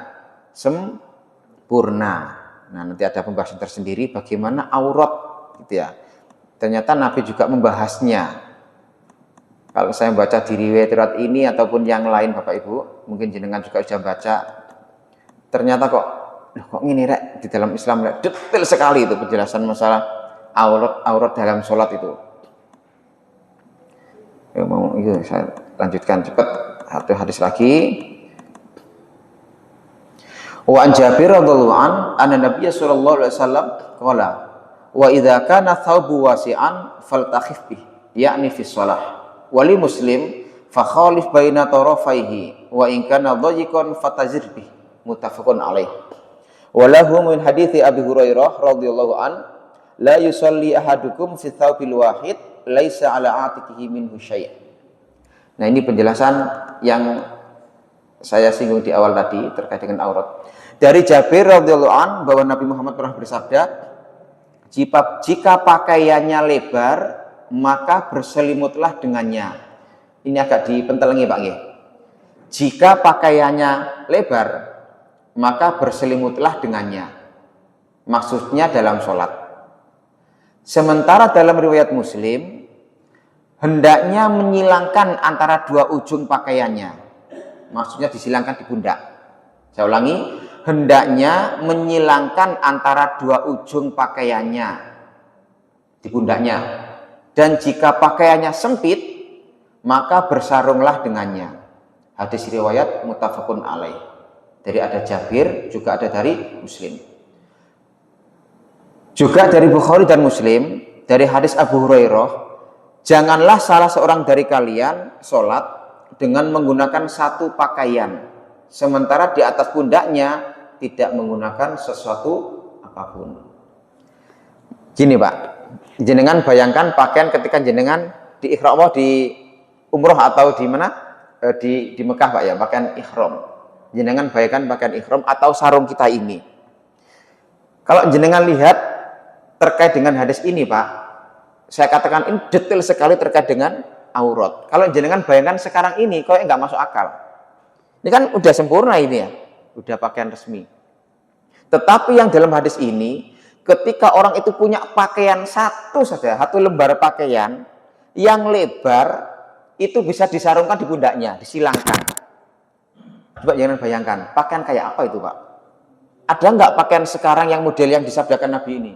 sempurna. Nah, nanti ada pembahasan tersendiri bagaimana aurat gitu ya. Ternyata Nabi juga membahasnya. Kalau saya baca di riwayat ini ataupun yang lain Bapak Ibu, mungkin jenengan juga sudah baca. Ternyata kok ngini rek di dalam Islam rek, detail sekali itu penjelasan masalah aurat dalam sholat itu. Ya, mau itu saya lanjutkan cepat satu hadis lagi. Wa an Jabir radhiyallahu an anna Nabiy sallallahu alaihi wasallam qala wa idza kana thawbu wasi'an faltakhif bih yakni fi shalah wali Muslim fa khalif baina tarafaihi wa in kana dhayiqan fatazir bih muttafaqun alaih. Wa lahu min hadithi Abi Hurairah radhiyallahu an la yusalli ahadukum fi thawbil wahid laisa ala atikihi minhu syai'. Nah, ini penjelasan yang saya singgung di awal tadi terkait dengan aurat. Dari Jabir radhiyallahu an bahwa Nabi Muhammad pernah bersabda, jika pakaiannya lebar, maka berselimutlah dengannya. Ini agak dipentelengi Pak nggih. Jika pakaiannya lebar, maka berselimutlah dengannya. Maksudnya dalam sholat. Sementara dalam riwayat Muslim, hendaknya menyilangkan antara dua ujung pakaiannya. Maksudnya disilangkan di pundak. Saya ulangi, hendaknya menyilangkan antara dua ujung pakaiannya di pundaknya. Dan jika pakaiannya sempit, maka bersarunglah dengannya. Hadis riwayat muttafaqun alaih. Dari ada Jabir, juga ada dari Muslim. Juga dari Bukhari dan Muslim, dari hadis Abu Hurairah, janganlah salah seorang dari kalian sholat dengan menggunakan satu pakaian, sementara di atas pundaknya tidak menggunakan sesuatu apapun. Gini Pak, jenengan bayangkan pakaian ketika jenengan di ihram di umroh atau di mana di Mekah Pak ya, pakaian ihram. Jenengan bayangkan pakaian ihram atau sarung kita ini. Kalau jenengan lihat terkait dengan hadis ini Pak, saya katakan ini detail sekali terkait dengan aurat. Kalau jenengan bayangkan sekarang ini, kok nggak masuk akal. Ini kan udah sempurna ini ya, udah pakaian resmi. Tetapi yang dalam hadis ini, ketika orang itu punya pakaian satu saja, satu lembar pakaian yang lebar, itu bisa disarungkan di pundaknya, disilangkan. Coba jangan bayangkan, pakaian kayak apa itu Pak? Ada nggak pakaian sekarang yang model yang disabdakan Nabi ini?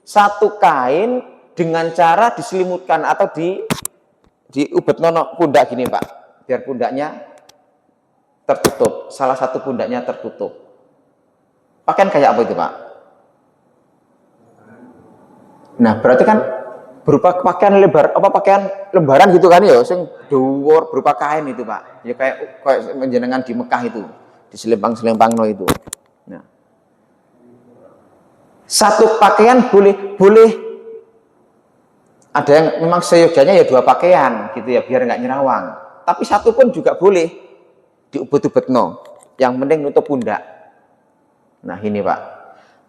Satu kain dengan cara diselimutkan atau diubet nono pundak gini Pak, biar pundaknya tertutup, salah satu pundaknya tertutup. Pakaian kayak apa itu Pak? Nah berarti kan berupa pakaian lebar, apa pakaian lembaran gitu kan ya, sing dhuwur berupa kain itu Pak, ya kayak menjenengan di Mekah itu, di selempang no itu. Nah, satu pakaian boleh ada yang memang seyogianya ya dua pakaian gitu ya, biar nggak nyerawang. Tapi satu pun juga boleh diubet-ubet no, yang penting nutup pundak. Nah ini Pak,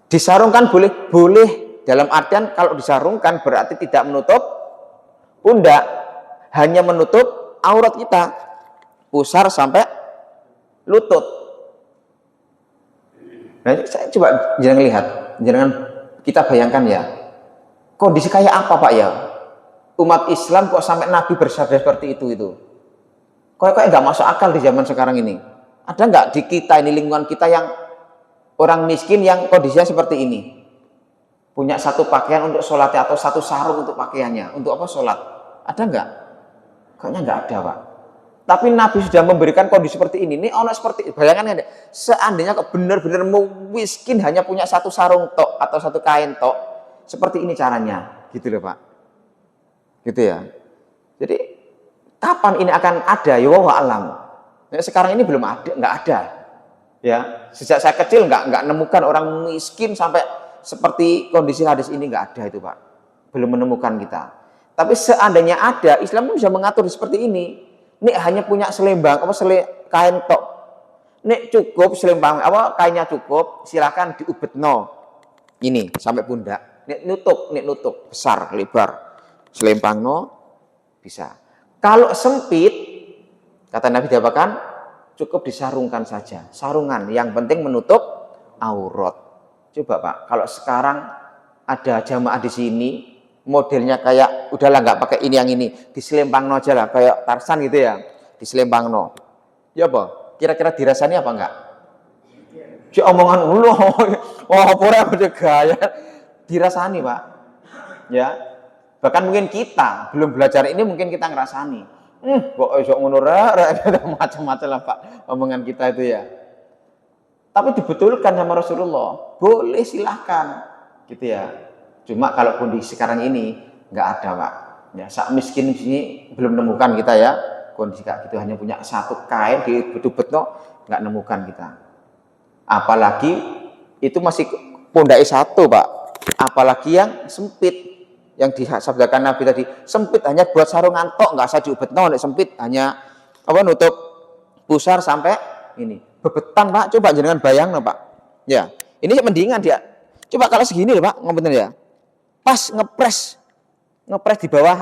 disarungkan boleh dalam artian kalau disarungkan berarti tidak menutup pundak, hanya menutup aurat kita, pusar sampai lutut. Nah saya coba jangan lihat, jangan kita bayangkan ya, kondisi kayak apa Pak ya? Umat Islam kok sampai Nabi bersabda seperti itu? Kok nggak masuk akal di zaman sekarang ini? Ada nggak di kita ini, lingkungan kita yang orang miskin yang kondisinya seperti ini? Punya satu pakaian untuk sholatnya atau satu sarung untuk pakaiannya. Untuk apa sholat? Ada nggak? Kayaknya nggak ada Pak. Tapi Nabi sudah memberikan kondisi seperti ini. Ini orang seperti, bayangkan seandainya kok benar-benar miskin hanya punya satu sarung tok atau satu kain tok. Seperti ini caranya, gitu loh Pak. Gitu ya. Jadi kapan ini akan ada? Ya wallahu alam. Ya, sekarang ini belum ada, nggak ada. Ya, sejak saya kecil nggak nemukan orang miskin sampai seperti kondisi hadis ini, nggak ada itu Pak. Belum menemukan kita. Tapi seandainya ada, Islam pun bisa mengatur seperti ini. Nih hanya punya selembang kain tok. Nih cukup selembang kainnya cukup, silakan diubet no. Ini sampai pundak. Nih nutup besar lebar. Selempang no bisa. Kalau sempit, kata Nabi diapakan? Cukup disarungkan saja. Sarungan yang penting menutup aurat. Coba Pak, kalau sekarang ada jamaah di sini modelnya kayak udahlah nggak pakai ini yang ini, diselempang no aja lah kayak Tarsan gitu ya, diselempang no. Ya apa? Kira-kira dirasani apa enggak? Si omongan pura udah gaya dirasani Pak. Ya. Bahkan mungkin kita belum belajar ini mungkin kita ngerasani. Kok iso ngono macam-macam lah Pak omongan kita itu ya. Tapi dibetulkan sama Rasulullah, boleh silahkan gitu ya. Cuma kalau kondisi sekarang ini nggak ada Pak. Ya, saat miskin sini belum nemukan kita ya. Kondisi kayak gitu hanya punya satu kain di betul-betul nggak nemukan kita. Apalagi itu masih pondai satu Pak. Apalagi yang sempit, yang disabdakan Nabi tadi, sempit hanya buat sarungan tok, nggak usah diubetno, sempit hanya nutup pusar sampai ini. Bebetan Pak, coba jangan bayang no, Pak. Ya, ini mendingan dia. Coba kalau segini loh Pak, ngomongin ya. Pas ngepres di bawah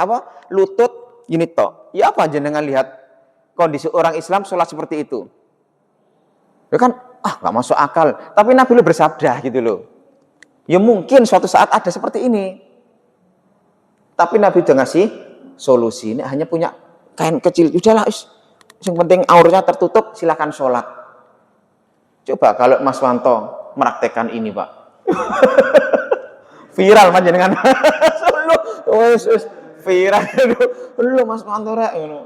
lutut ini tok. Ya apa jenengan lihat kondisi orang Islam sholat seperti itu. Ya kan, nggak masuk akal. Tapi Nabi lu bersabda gitu loh. Ya mungkin suatu saat ada seperti ini. Tapi Nabi udah ngasih solusi. Ini hanya punya kain kecil, udahlah, yang penting auranya tertutup, silakan sholat. Coba kalau Mas Wanto meraktekkan ini, Pak. Viral panjenengan. Viral lu Mas Wanto rek ngono.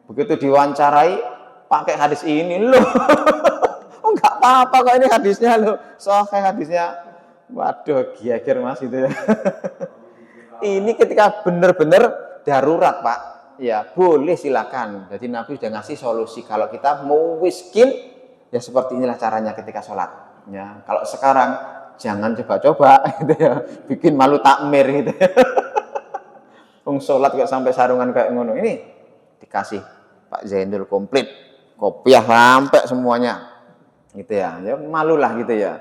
Begitu diwawancarai pakai hadis ini loh. Oh enggak apa-apa kok ini hadisnya loh. Sahih hadisnya. Waduh, geger Mas itu ya. Ini ketika benar-benar darurat, Pak. Ya, boleh silakan. Jadi Nabi sudah ngasih solusi kalau kita mau miskin, ya seperti inilah caranya ketika sholat. Ya, kalau sekarang jangan coba-coba gitu ya. Bikin malu takmir gitu ya. Sholat kok sampai sarungan kayak ngono. Ini dikasih Pak Zainul komplit, kopiah sampai semuanya gitu ya. Ya malulah gitu ya.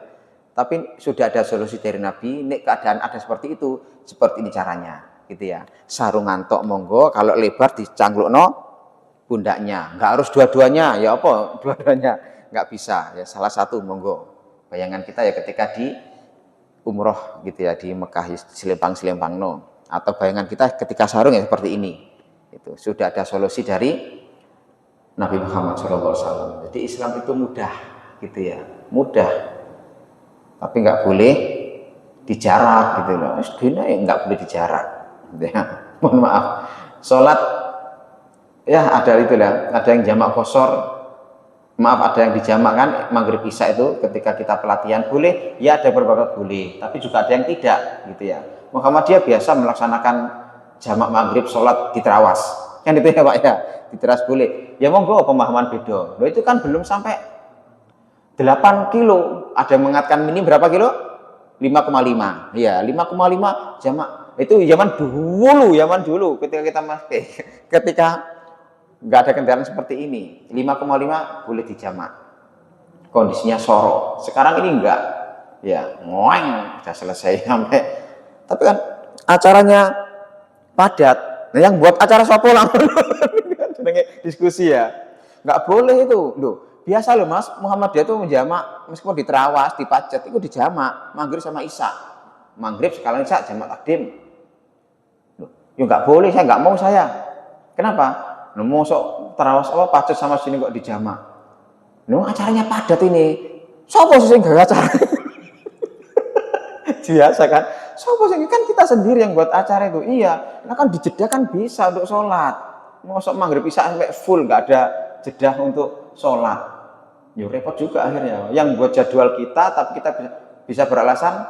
Tapi sudah ada solusi dari Nabi. Nek keadaan ada seperti itu, seperti ini caranya gitu ya. Sarungan tok monggo, kalau lebar dicangklukno pundaknya. Enggak harus dua-duanya, ya apa? Dua-duanya enggak bisa. Ya salah satu monggo. Bayangan kita ya ketika di umroh gitu ya, di Mekah selempang-selempang no. Atau bayangan kita ketika sarung ya seperti ini. Itu sudah ada solusi dari Nabi Muhammad SAW. Jadi Islam itu mudah, gitu ya, mudah. Tapi nggak boleh dijarak, gitu loh. Dunia ya nggak boleh dijarak. Gitu ya. Mohon maaf. Sholat ya ada itu lah. Ada yang jamak qashar. Maaf, ada yang dijamak kan maghrib isya itu ketika kita pelatihan boleh. Ya ada beberapa boleh. Tapi juga ada yang tidak, gitu ya. Muhammadiyah biasa melaksanakan jamak maghrib sholat di terawas. Kan itu ya Pak ya. Di teras boleh. Ya monggo pemahaman beda. Loh itu kan belum sampai 8 kilo. Ada yang mengatakan minim berapa kilo? 5,5. Ya 5,5 jamak. Itu zaman dulu ketika kita masih ketika nggak ada kendaraan seperti ini. 5,5 boleh dijamak. Kondisinya soro. Sekarang ini enggak. Ya ngoeng sudah selesai sampai. Tapi kan acaranya padat. Nah yang buat acara sopo langsung diskusi ya. Nggak boleh itu. Loh, biasa loh Mas, Muhammadiyah itu menjamak meskipun di terawas, di pacet itu dijamak maghrib sama isya. Maghrib sekalian isya jamak takdim. Loh, ya nggak boleh, saya nggak mau saya. Kenapa? Loh, mosok terawas apa pacet sama sini kok dijamak. Loh, acaranya padat ini. Sopo sih nggak acara? Biasa kan? Sopo sih kan kita sendiri yang buat acara itu. Iya, nah kan dijeda kan bisa untuk sholat. Mosok maghrib isya sampai full nggak ada jeda untuk sholat. Ya repot juga akhirnya. Yang buat jadwal kita, tapi kita bisa beralasan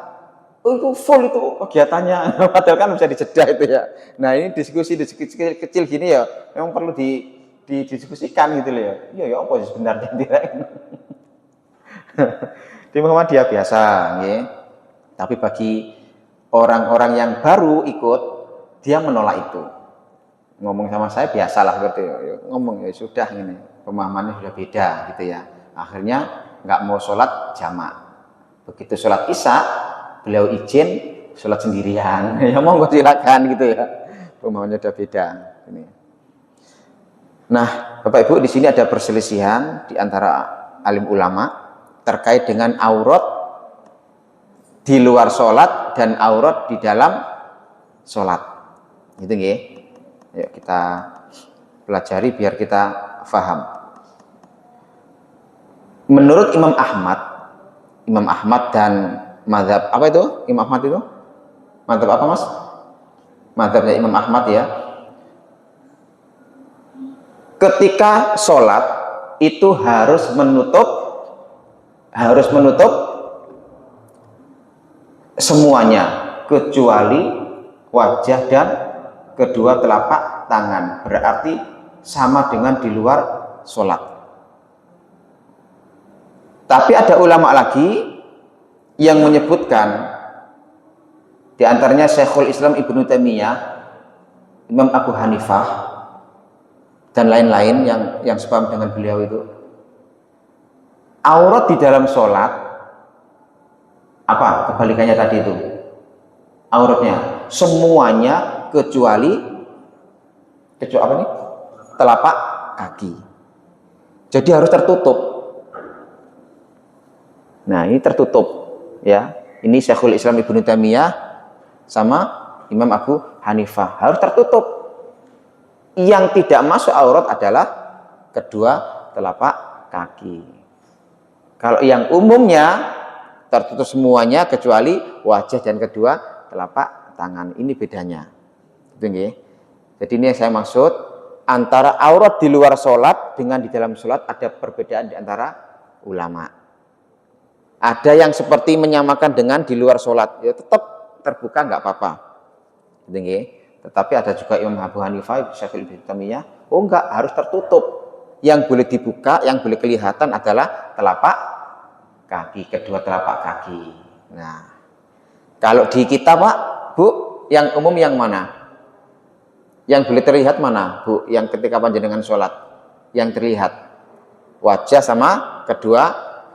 itu full itu kegiatannya. Padahal kan bisa dijeda itu ya. Nah ini diskusi kecil gini ya, memang perlu didiskusikan gitu loh ya. Iya ya apa sih sebenarnya tidak. Di Muhammadiyah biasa, ya. Tapi bagi orang-orang yang baru ikut, dia menolak itu. Ngomong sama saya biasalah gitu ya. Ngomong ya sudah ini, pemahamannya sudah beda gitu ya. Akhirnya nggak mau sholat jamak. Begitu sholat isya, beliau izin sholat sendirian. Ya monggo silakan gitu ya. Pemahamannya sudah beda. Ini. Nah, Bapak Ibu di sini ada perselisihan di antara alim ulama terkait dengan aurat di luar sholat dan aurat di dalam sholat. Gitu nggih. Yuk kita pelajari biar kita paham. Menurut Imam Ahmad dan mazhab apa itu? Imam Ahmad itu? Mazhab apa Mas? Mazhabnya Imam Ahmad ya. Ketika sholat itu harus menutup semuanya kecuali wajah dan kedua telapak tangan, berarti sama dengan di luar sholat. Tapi ada ulama lagi yang menyebutkan, di antaranya Syekhul Islam Ibnu Taimiyah, Imam Abu Hanifah dan lain-lain yang sepaham dengan beliau itu, aurat di dalam sholat apa kebalikannya tadi itu? Auratnya semuanya kecuali apa nih? Telapak kaki. Jadi harus tertutup. Nah, ini tertutup ya. Ini Syekhul Islam Ibnu Taimiyah sama Imam Abu Hanifah harus tertutup. Yang tidak masuk aurat adalah kedua telapak kaki. Kalau yang umumnya tertutup semuanya kecuali wajah dan kedua telapak tangan. Ini bedanya. Gitu nggih. Jadi ini yang saya maksud, antara aurat di luar sholat dengan di dalam sholat ada perbedaan di antara ulama. Ada yang seperti menyamakan dengan di luar sholat, ya tetap terbuka nggak apa-apa. Gitu nggih. Tetapi ada juga Imam Abu Hanifah, Syafi'i bin Taimiyah, oh enggak, harus tertutup. Yang boleh dibuka, yang boleh kelihatan adalah telapak kaki, kedua telapak kaki. Nah, kalau di kita Pak, Bu, yang umum yang mana? Yang boleh terlihat mana, Bu? Yang ketika panjenengan sholat, yang terlihat wajah sama kedua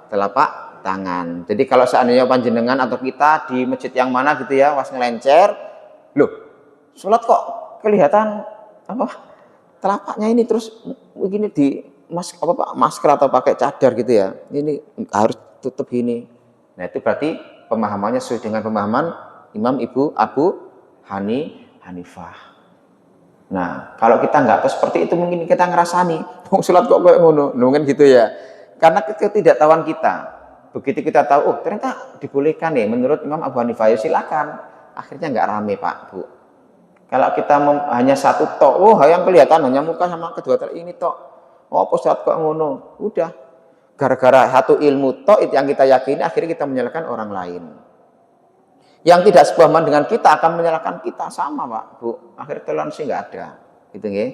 telapak tangan. Jadi kalau seandainya panjenengan atau kita di masjid yang mana gitu ya, was ngelencer, loh, sholat kok kelihatan apa telapaknya ini terus begini di masker atau pakai cadar gitu ya, ini harus tutup gini. Nah itu berarti pemahamannya sesuai dengan pemahaman Imam Abu Hanifah. Nah kalau kita nggak tahu seperti itu mungkin kita ngerasani sholat kok kayak ngono, mungkin gitu ya, karena ketidaktahuan kita. Begitu kita tahu, oh ternyata dibolehkan nih menurut Imam Abu Hanifah, ya silakan. Akhirnya nggak rame Pak Bu. Kalau kita hanya satu tok, oh yang kelihatan hanya muka sama kedua ini tok. Oh posat kok ngono. Udah. Gara-gara satu ilmu tok itu yang kita yakini, akhirnya kita menyalahkan orang lain. Yang tidak sepahaman dengan kita akan menyalahkan kita, sama Pak, Bu. Akhirnya toleransi nggak ada. Gitu nggih.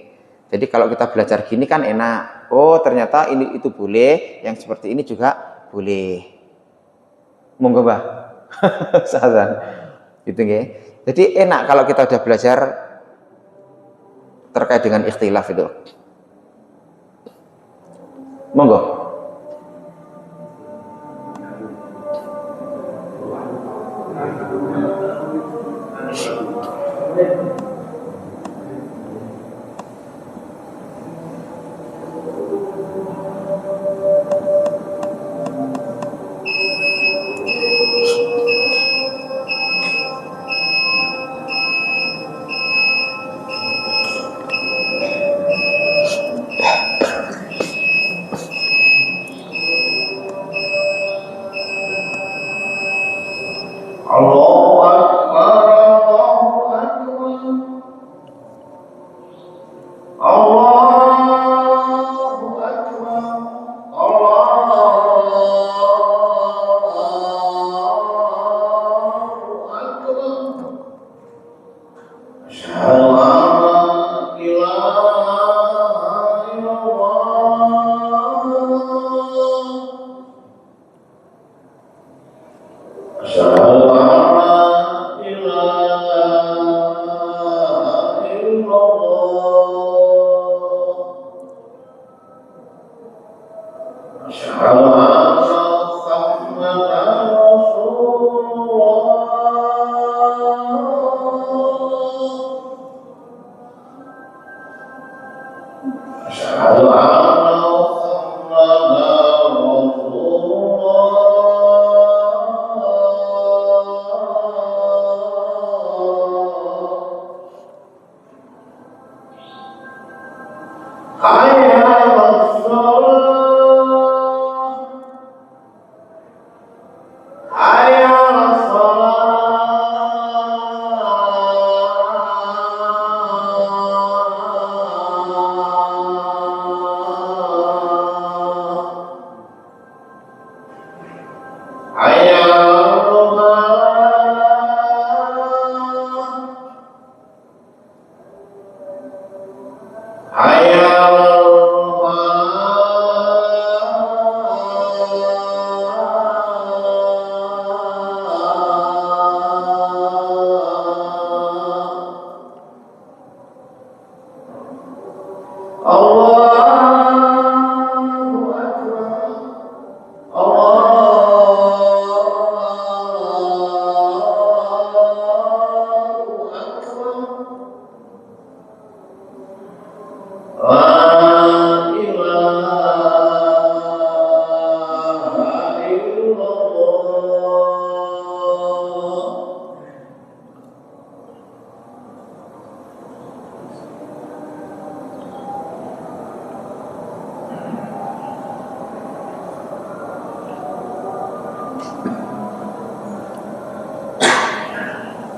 Jadi kalau kita belajar gini kan enak. Oh ternyata ini itu boleh, yang seperti ini juga boleh. Monggo Mbah. Saran. Gitu nggih. Jadi enak kalau kita sudah belajar terkait dengan ikhtilaf itu. Monggo.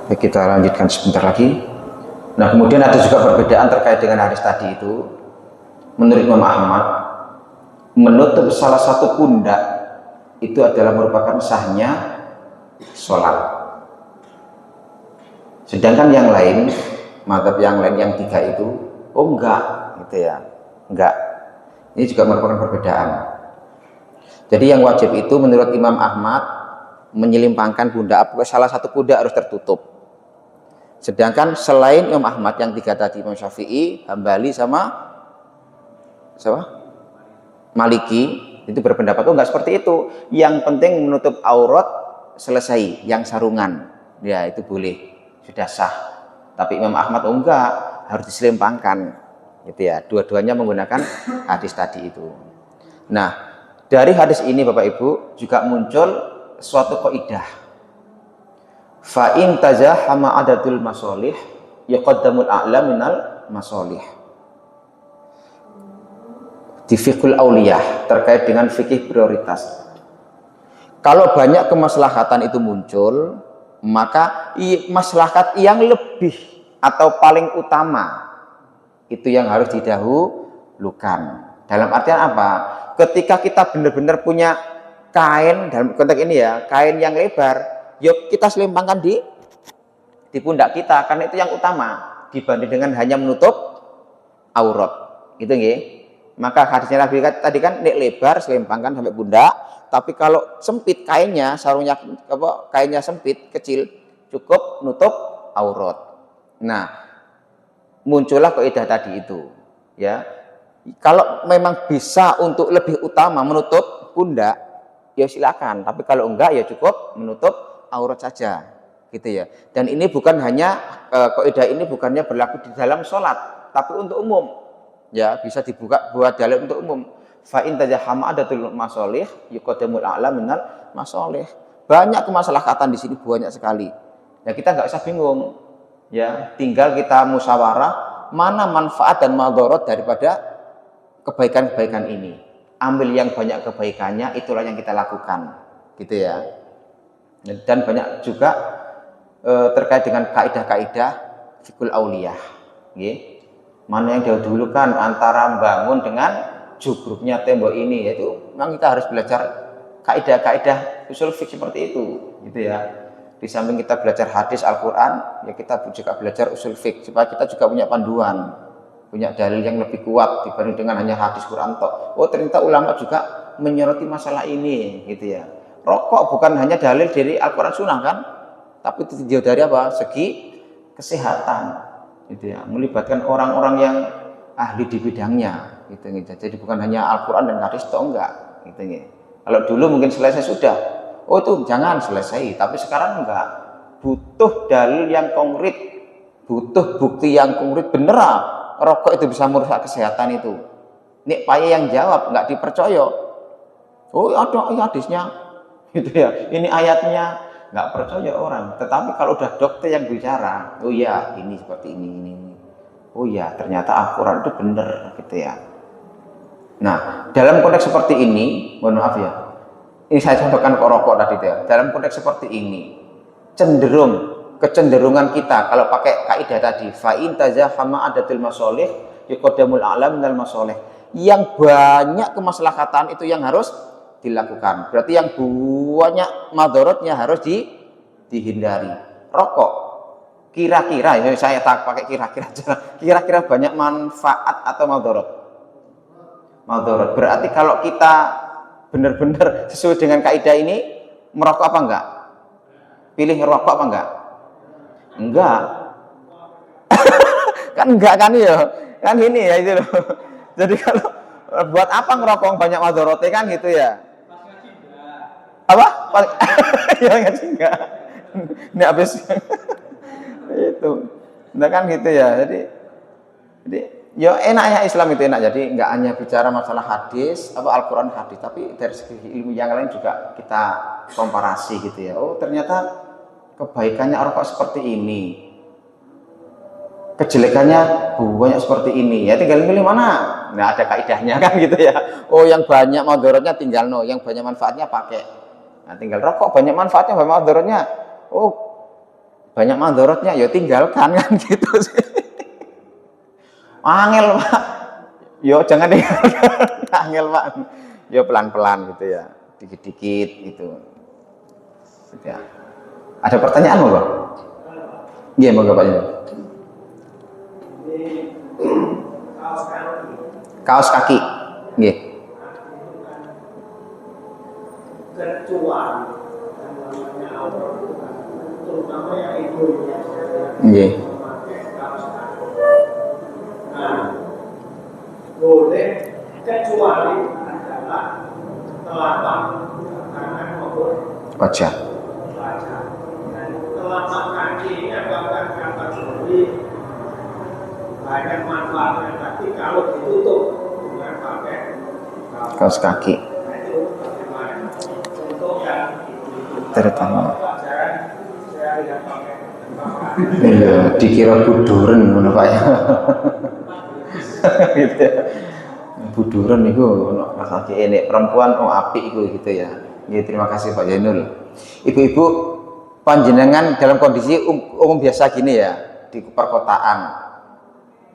Baik, kita lanjutkan sebentar lagi. Nah, kemudian ada juga perbedaan terkait dengan hadis tadi itu. Menurut Imam Ahmad, menutup salah satu pundak itu adalah merupakan sahnya sholat. Sedangkan yang lain, mazhab yang lain yang 3 itu, oh enggak, gitu ya, enggak. Ini juga merupakan perbedaan. Jadi yang wajib itu menurut Imam Ahmad menyelimpangkan pundak, salah satu pundak harus tertutup. Sedangkan selain Imam Ahmad yang 3 tadi, Imam Syafi'i, Hambali sama siapa? Maliki, itu berpendapat oh enggak seperti itu. Yang penting menutup aurat selesai, yang sarungan, ya itu boleh, sudah sah. Tapi Imam Ahmad oh enggak, harus diselimpangkan, gitu ya. Dua-duanya menggunakan hadis tadi itu. Nah, dari hadis ini Bapak Ibu juga muncul suatu kaidah. Fa in tajahama adatul masolih yaqaddamul a'la minal masolih. Di fiqhul auliyah terkait dengan fikih prioritas. Kalau banyak kemaslahatan itu muncul, maka maslahat yang lebih atau paling utama itu yang harus didahulukan. Dalam artian apa? Ketika kita benar-benar punya kain, dalam konteks ini ya, kain yang lebar, yuk kita selimpangkan di pundak kita, karena itu yang utama dibanding dengan hanya menutup aurat. Gitu nggih. Maka hadisnya Nabi tadi kan nek lebar selimpangkan sampai pundak, tapi kalau sempit kainnya, sarungnya apa, kainnya sempit, kecil, cukup nutup aurat. Nah, muncullah kaidah tadi itu, ya. Kalau memang bisa untuk lebih utama menutup pundak, ya silakan. Tapi kalau enggak, ya cukup menutup aurat saja, gitu ya. Dan ini bukan hanya kaidah ini bukannya berlaku di dalam sholat, tapi untuk umum, ya bisa dibuka buat dalil untuk umum. Fa in tajahama adatul masolih yuqaddamul a'la minal masolih. Banyak kemaslahatan di sini, banyak sekali. Ya kita nggak usah bingung, ya tinggal kita musyawarah mana manfaat dan madharat daripada kebaikan-kebaikan ini. Ambil yang banyak kebaikannya, itulah yang kita lakukan, gitu ya. Dan banyak juga terkait dengan kaidah-kaidah fikul auliyah, okay? Mana yang didahulukan antara bangun dengan jugruknya tembok ini, yaitu memang kita harus belajar kaidah-kaidah usul fikih seperti itu, gitu ya. Di samping kita belajar hadis Al-Quran, ya kita juga belajar usul fikih supaya kita juga punya panduan, punya dalil yang lebih kuat dibanding dengan hanya hadis Quran tok. Oh ternyata ulama juga menyoroti masalah ini, gitu ya. Rokok bukan hanya dalil dari Al-Quran Sunnah kan, tapi itu dari apa? Segi kesehatan, gitu ya. Melibatkan orang-orang yang ahli di bidangnya, gitu. Jadi bukan hanya Al-Quran dan hadis tok, enggak, gitu ya. Kalau dulu mungkin selesai sudah, oh itu jangan selesai, tapi sekarang enggak. Butuh dalil yang konkret, butuh bukti yang konkret, beneran rokok itu bisa merusak kesehatan itu. Nek payah yang jawab nggak dipercaya. Oh ada hadisnya, gitu ya. Ini ayatnya, nggak percaya orang. Tetapi kalau udah dokter yang bicara, oh ya ini seperti ini. Oh ya ternyata Al-Quran itu benar, gitu ya. Nah dalam konteks seperti ini, mohon maaf ya, ini saya contohkan ke rokok tadi ya. Dalam konteks seperti ini, kecenderungan kita kalau pakai kaidah tadi fa in tajahama adatul masolih yuqaddamul a'la minal masolih, yang banyak kemaslahatan itu yang harus dilakukan, berarti yang banyak madharatnya harus dihindari. Rokok kira-kira, ini saya tak pakai kira-kira aja, kira-kira banyak manfaat atau madharat? Madharat. Berarti kalau kita benar-benar sesuai dengan kaidah ini, merokok apa enggak? Pilih ngerokok apa enggak? Enggak. Kan enggak kan ya. Kan ini ya itu loh. Jadi kalau buat apa ngerokok banyak madharotnya kan gitu ya. Apa? Ya ngaji enggak. Ini habis itu. Nah kan gitu ya. Jadi ya enaknya Islam itu enak. Jadi enggak hanya bicara masalah hadis, apa Al-Qur'an hadis, tapi dari segi ilmu yang lain juga kita komparasi gitu ya. Oh, ternyata kebaikannya rokok seperti ini, kejelekannya banyak seperti ini, ya tinggal milih mana. Nah ada kaidahnya kan gitu ya. Oh yang banyak madharatnya tinggal no, yang banyak manfaatnya pakai. Nah tinggal rokok banyak manfaatnya, banyak madharatnya. Oh banyak mandorotnya, ya tinggalkan kan gitu sih. Angel Pak, yo jangan tinggalkan. Angel Pak, yo pelan-pelan gitu ya, dikit-dikit gitu. Ya. Ada pertanyaan nggak? Iya, mau Pak ini. Kaos kaki, nggih. Terutama yang ibunya. Nggih. Nah, boleh kecuali adalah telapak tangan maupun Wajah. wajah. Dan telapak kaki ini apakah kategori banyak manfaatnya, tapi kalau ditutup dengan pakai Kaos kaki. nah itu bagaimana? Untuk yang Terutama. pelajaran saya tidak pakai Iya, dikira buduren ngono Pak ya. Gitu ya. Buduren niku ono kaki enek perempuan apik iku gitu ya. Nggih, terima kasih Pak Zainul. Ibu-ibu panjenengan dalam kondisi umum biasa gini ya, di perkotaan.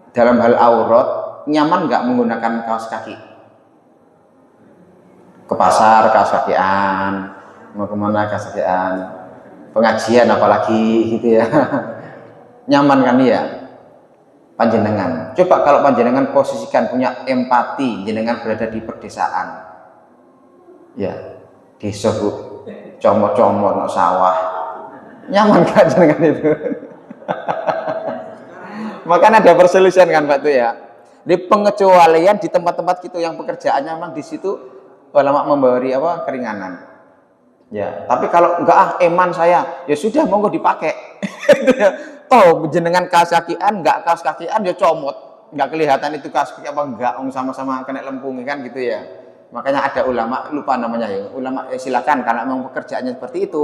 Dalam hal aurat, nyaman nggak menggunakan kaos kaki? Ke pasar kaos kakian, mau kemana kaos kakian? Pengajian apalagi gitu ya. Nyaman kan ya panjenengan. Coba kalau panjenengan posisikan punya empati, jenengan berada di pedesaan ya, desa Bu, comot-comot no sawah, nyaman kan jenengan itu? Makanya ada perselisihan kan Pak tuh ya, di pengecualian di tempat-tempat gitu yang pekerjaannya memang di situ ulama memberi apa keringanan. Ya, tapi kalau enggak eman saya, ya sudah monggo dipakai. Toh jenengan kaos kakian, enggak kaos kakian ya comot, enggak kelihatan itu kaos kaki apa enggak, sama-sama kena lempung kan gitu ya. Makanya ada ulama lupa namanya ya, ulama silakan karena memang pekerjaannya seperti itu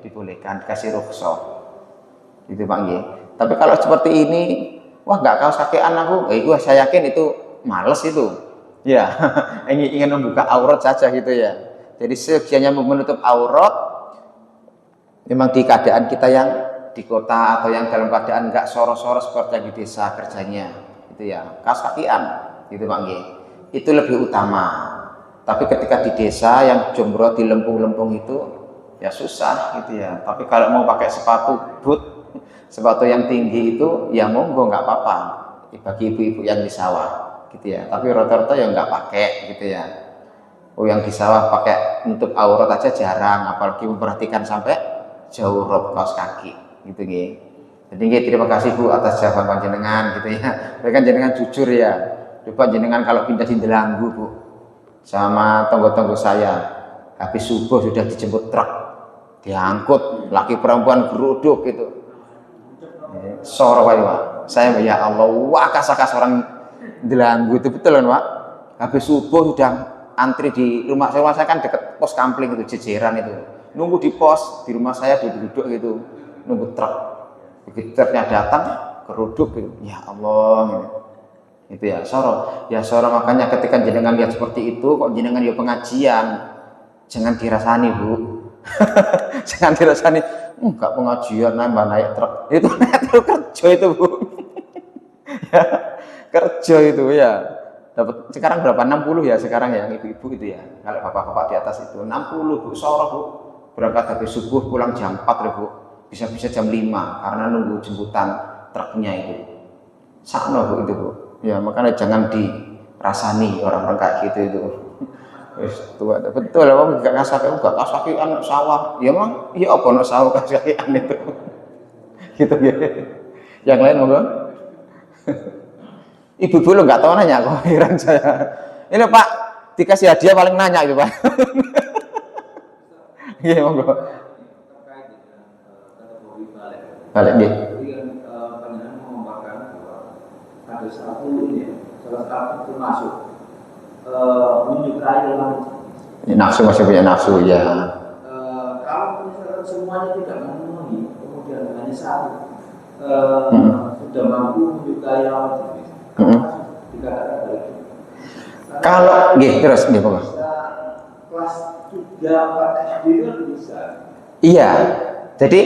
dibolehkan dikasih rukhsah. Gitu Pak nggih. Tapi kalau seperti ini, wah enggak kaos kakian aku, saya yakin itu males itu. Ya, ingin membuka aurat saja gitu ya. Jadi sekiannya menutup aurat memang di keadaan kita yang di kota atau yang dalam keadaan enggak soro-soro seperti yang di desa kerjanya itu ya, kaos kakian gitu Pak nggih. Itu lebih utama. Tapi ketika di desa yang jomblo di lempung-lempung itu ya susah gitu ya. Tapi kalau mau pakai sepatu boot, sepatu yang tinggi itu ya monggo nggak apa-apa bagi ibu-ibu yang di sawah gitu ya. Tapi rata-rata ya nggak pakai gitu ya. Oh yang di sawah pakai nutup aurat aja jarang, apalagi memperhatikan sampai jauh rob kaos kaki gitu nggih. Jadi nggih terima kasih Bu atas jawaban panjenengan gitu ya. Mereka jenengan jujur ya. Coba jenengan kalau pindah di Delanggu Bu, sama tonggo-tonggo saya, habis subuh sudah dijemput truk, diangkut laki perempuan geruduk gitu. Soro Pak. Saya ya Allah, wah kasak-kasak orang Delanggu itu betul kan Pak. Habis subuh sudah antri di rumah saya kan deket pos kampling itu jejeran itu, nunggu di pos di rumah saya duduk gitu nunggu truk. Begitu truknya datang keruduk gitu, ya Allah itu ya soro makanya ketika jenengan lihat seperti itu kok jenengan ya pengajian jangan dirasani Bu. Jangan dirasani enggak pengajian nambah naik truk itu kerja itu Bu. Ya, kerja itu ya. Dapat sekarang berapa? 60 ya sekarang ya ibu-ibu itu ya. Kalau bapak-bapak di atas itu 60 Bu, sore Bu. Berangkat habis subuh pulang jam 4 Bu. Bisa-bisa jam 5 karena nunggu jemputan truknya itu. Sakno Bu itu Bu. Ya makanya jangan dirasani orang-orang kayak gitu itu. Wis tua betul lah enggak kasakan enggak kasakan sawah. Ya emang iya apa no sawah kasakan itu. Gitu ya. Yang lain monggo. Ibu-ibu lo nggak tahu nanya kok, heran saya. Ini Pak dikasih hadiah paling nanya itu Pak. Iya monggo. Balik nih. Panjenengan mengembangkan bahwa ada satu ini, salah satu termasuk menyukai lawan. Nafsu masih punya nafsu ya. Kalau misalkan semuanya tidak memenuhi, kemudian hanya satu sudah mampu menyukai lawan. Kalau nggih terus nggih Pak. Kelas 3 4 SD itu bisa. Iya. Jadi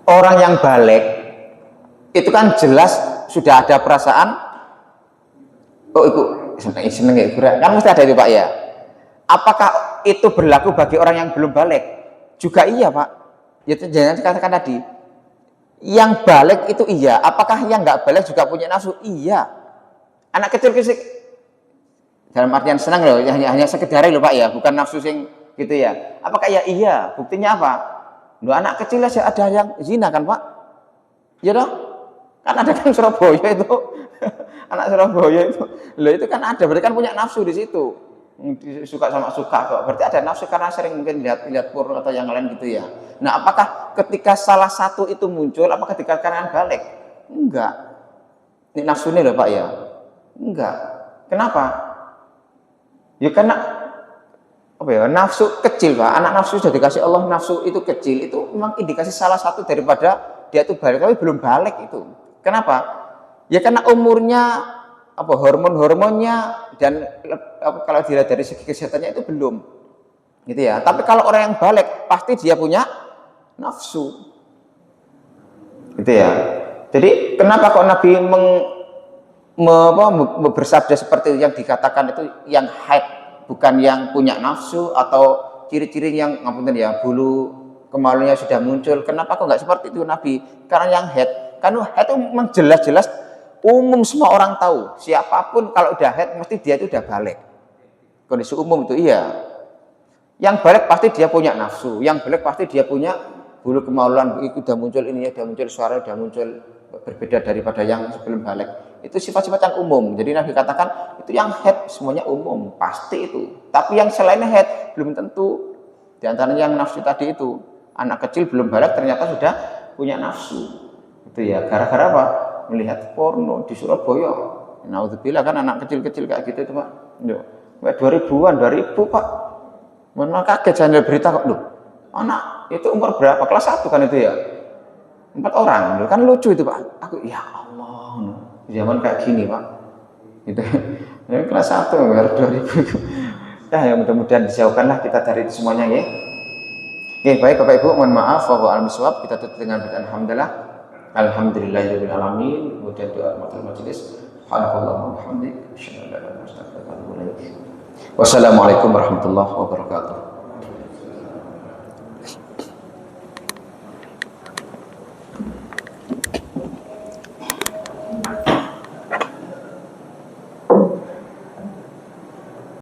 orang yang balik itu kan jelas sudah ada perasaan, oh itu seneng ya, kan mesti ada itu Pak ya. Apakah itu berlaku bagi orang yang belum balik? Juga iya Pak. Ya jangan dikatakan tadi, yang balik itu iya. Apakah yang nggak balik juga punya nafsu? Iya. Anak kecil dalam artian senang loh, hanya sekedar loh Pak ya, bukan nafsu sing gitu ya. Apakah ya iya? Buktinya apa? Loh, anak kecil aja ada yang zina kan Pak? Ya dong? Kan ada kan Surabaya itu. Anak Surabaya itu. Loh itu kan ada, berarti kan punya nafsu di situ. Suka sama suka kok. Berarti ada nafsu karena sering mungkin lihat porno atau yang lain gitu ya. Nah, apakah ketika salah satu itu muncul, apakah dikatakan balik? Enggak. Ini nafsu ini loh Pak ya. Enggak. Kenapa? Ya karena apa ya? Nafsu kecil Pak. Anak nafsu sudah dikasih Allah nafsu itu kecil, itu memang indikasi salah satu daripada dia itu balik tapi belum balik itu. Kenapa? Ya karena umurnya apa hormon-hormonnya dan kalau dilihat dari segi kesehatannya itu belum gitu ya. Tapi kalau orang yang balik pasti dia punya nafsu gitu ya. Jadi kenapa kok Nabi bersabda seperti yang dikatakan itu yang haid, bukan yang punya nafsu atau ciri-ciri yang ngapunten ya bulu kemaluannya sudah muncul. Kenapa kok nggak seperti itu Nabi? Karena yang haid, kan haid itu memang jelas-jelas umum semua orang tahu, siapapun kalau udah haid mesti dia itu udah balik. Kondisi umum itu iya. Yang balik pasti dia punya nafsu, yang balik pasti dia punya bulu kemaluan itu udah muncul, ini udah muncul, suara udah muncul, berbeda daripada yang sebelum balik. Itu sifat-sifat yang umum. Jadi Nabi katakan itu yang haid semuanya umum, pasti itu. Tapi yang selain haid belum tentu. Di antaranya yang nafsu tadi itu, anak kecil belum balik ternyata sudah punya nafsu. Itu ya, gara-gara apa? Melihat porno di Surabaya. Naudzubillah kan anak kecil-kecil kayak gitu itu Pak. Yo, 2000-an, 2000 Pak. Mana kaget saya berita kok, loh. Anak itu umur berapa? Kelas 1 kan itu ya. 4 orang, loh. Kan lucu itu Pak. Aku ya Allah, zaman kayak gini Pak. Itu ya, kelas 1 umur 2000. Ya mudah-mudahan dijauhkanlah kita dari itu semuanya ya. Oke, baik Bapak Ibu, mohon maaf wa al-miswab. Kita tutup dengan alhamdulillah. Alhamdulillahirabbil alamin. Kemudian doa majelis. Subhanallah wa bihamdihi, asyhadu an la ilaha illa anta, astaghfiruka wa atubu ilaik. Wassalamualaikum warahmatullahi wabarakatuh.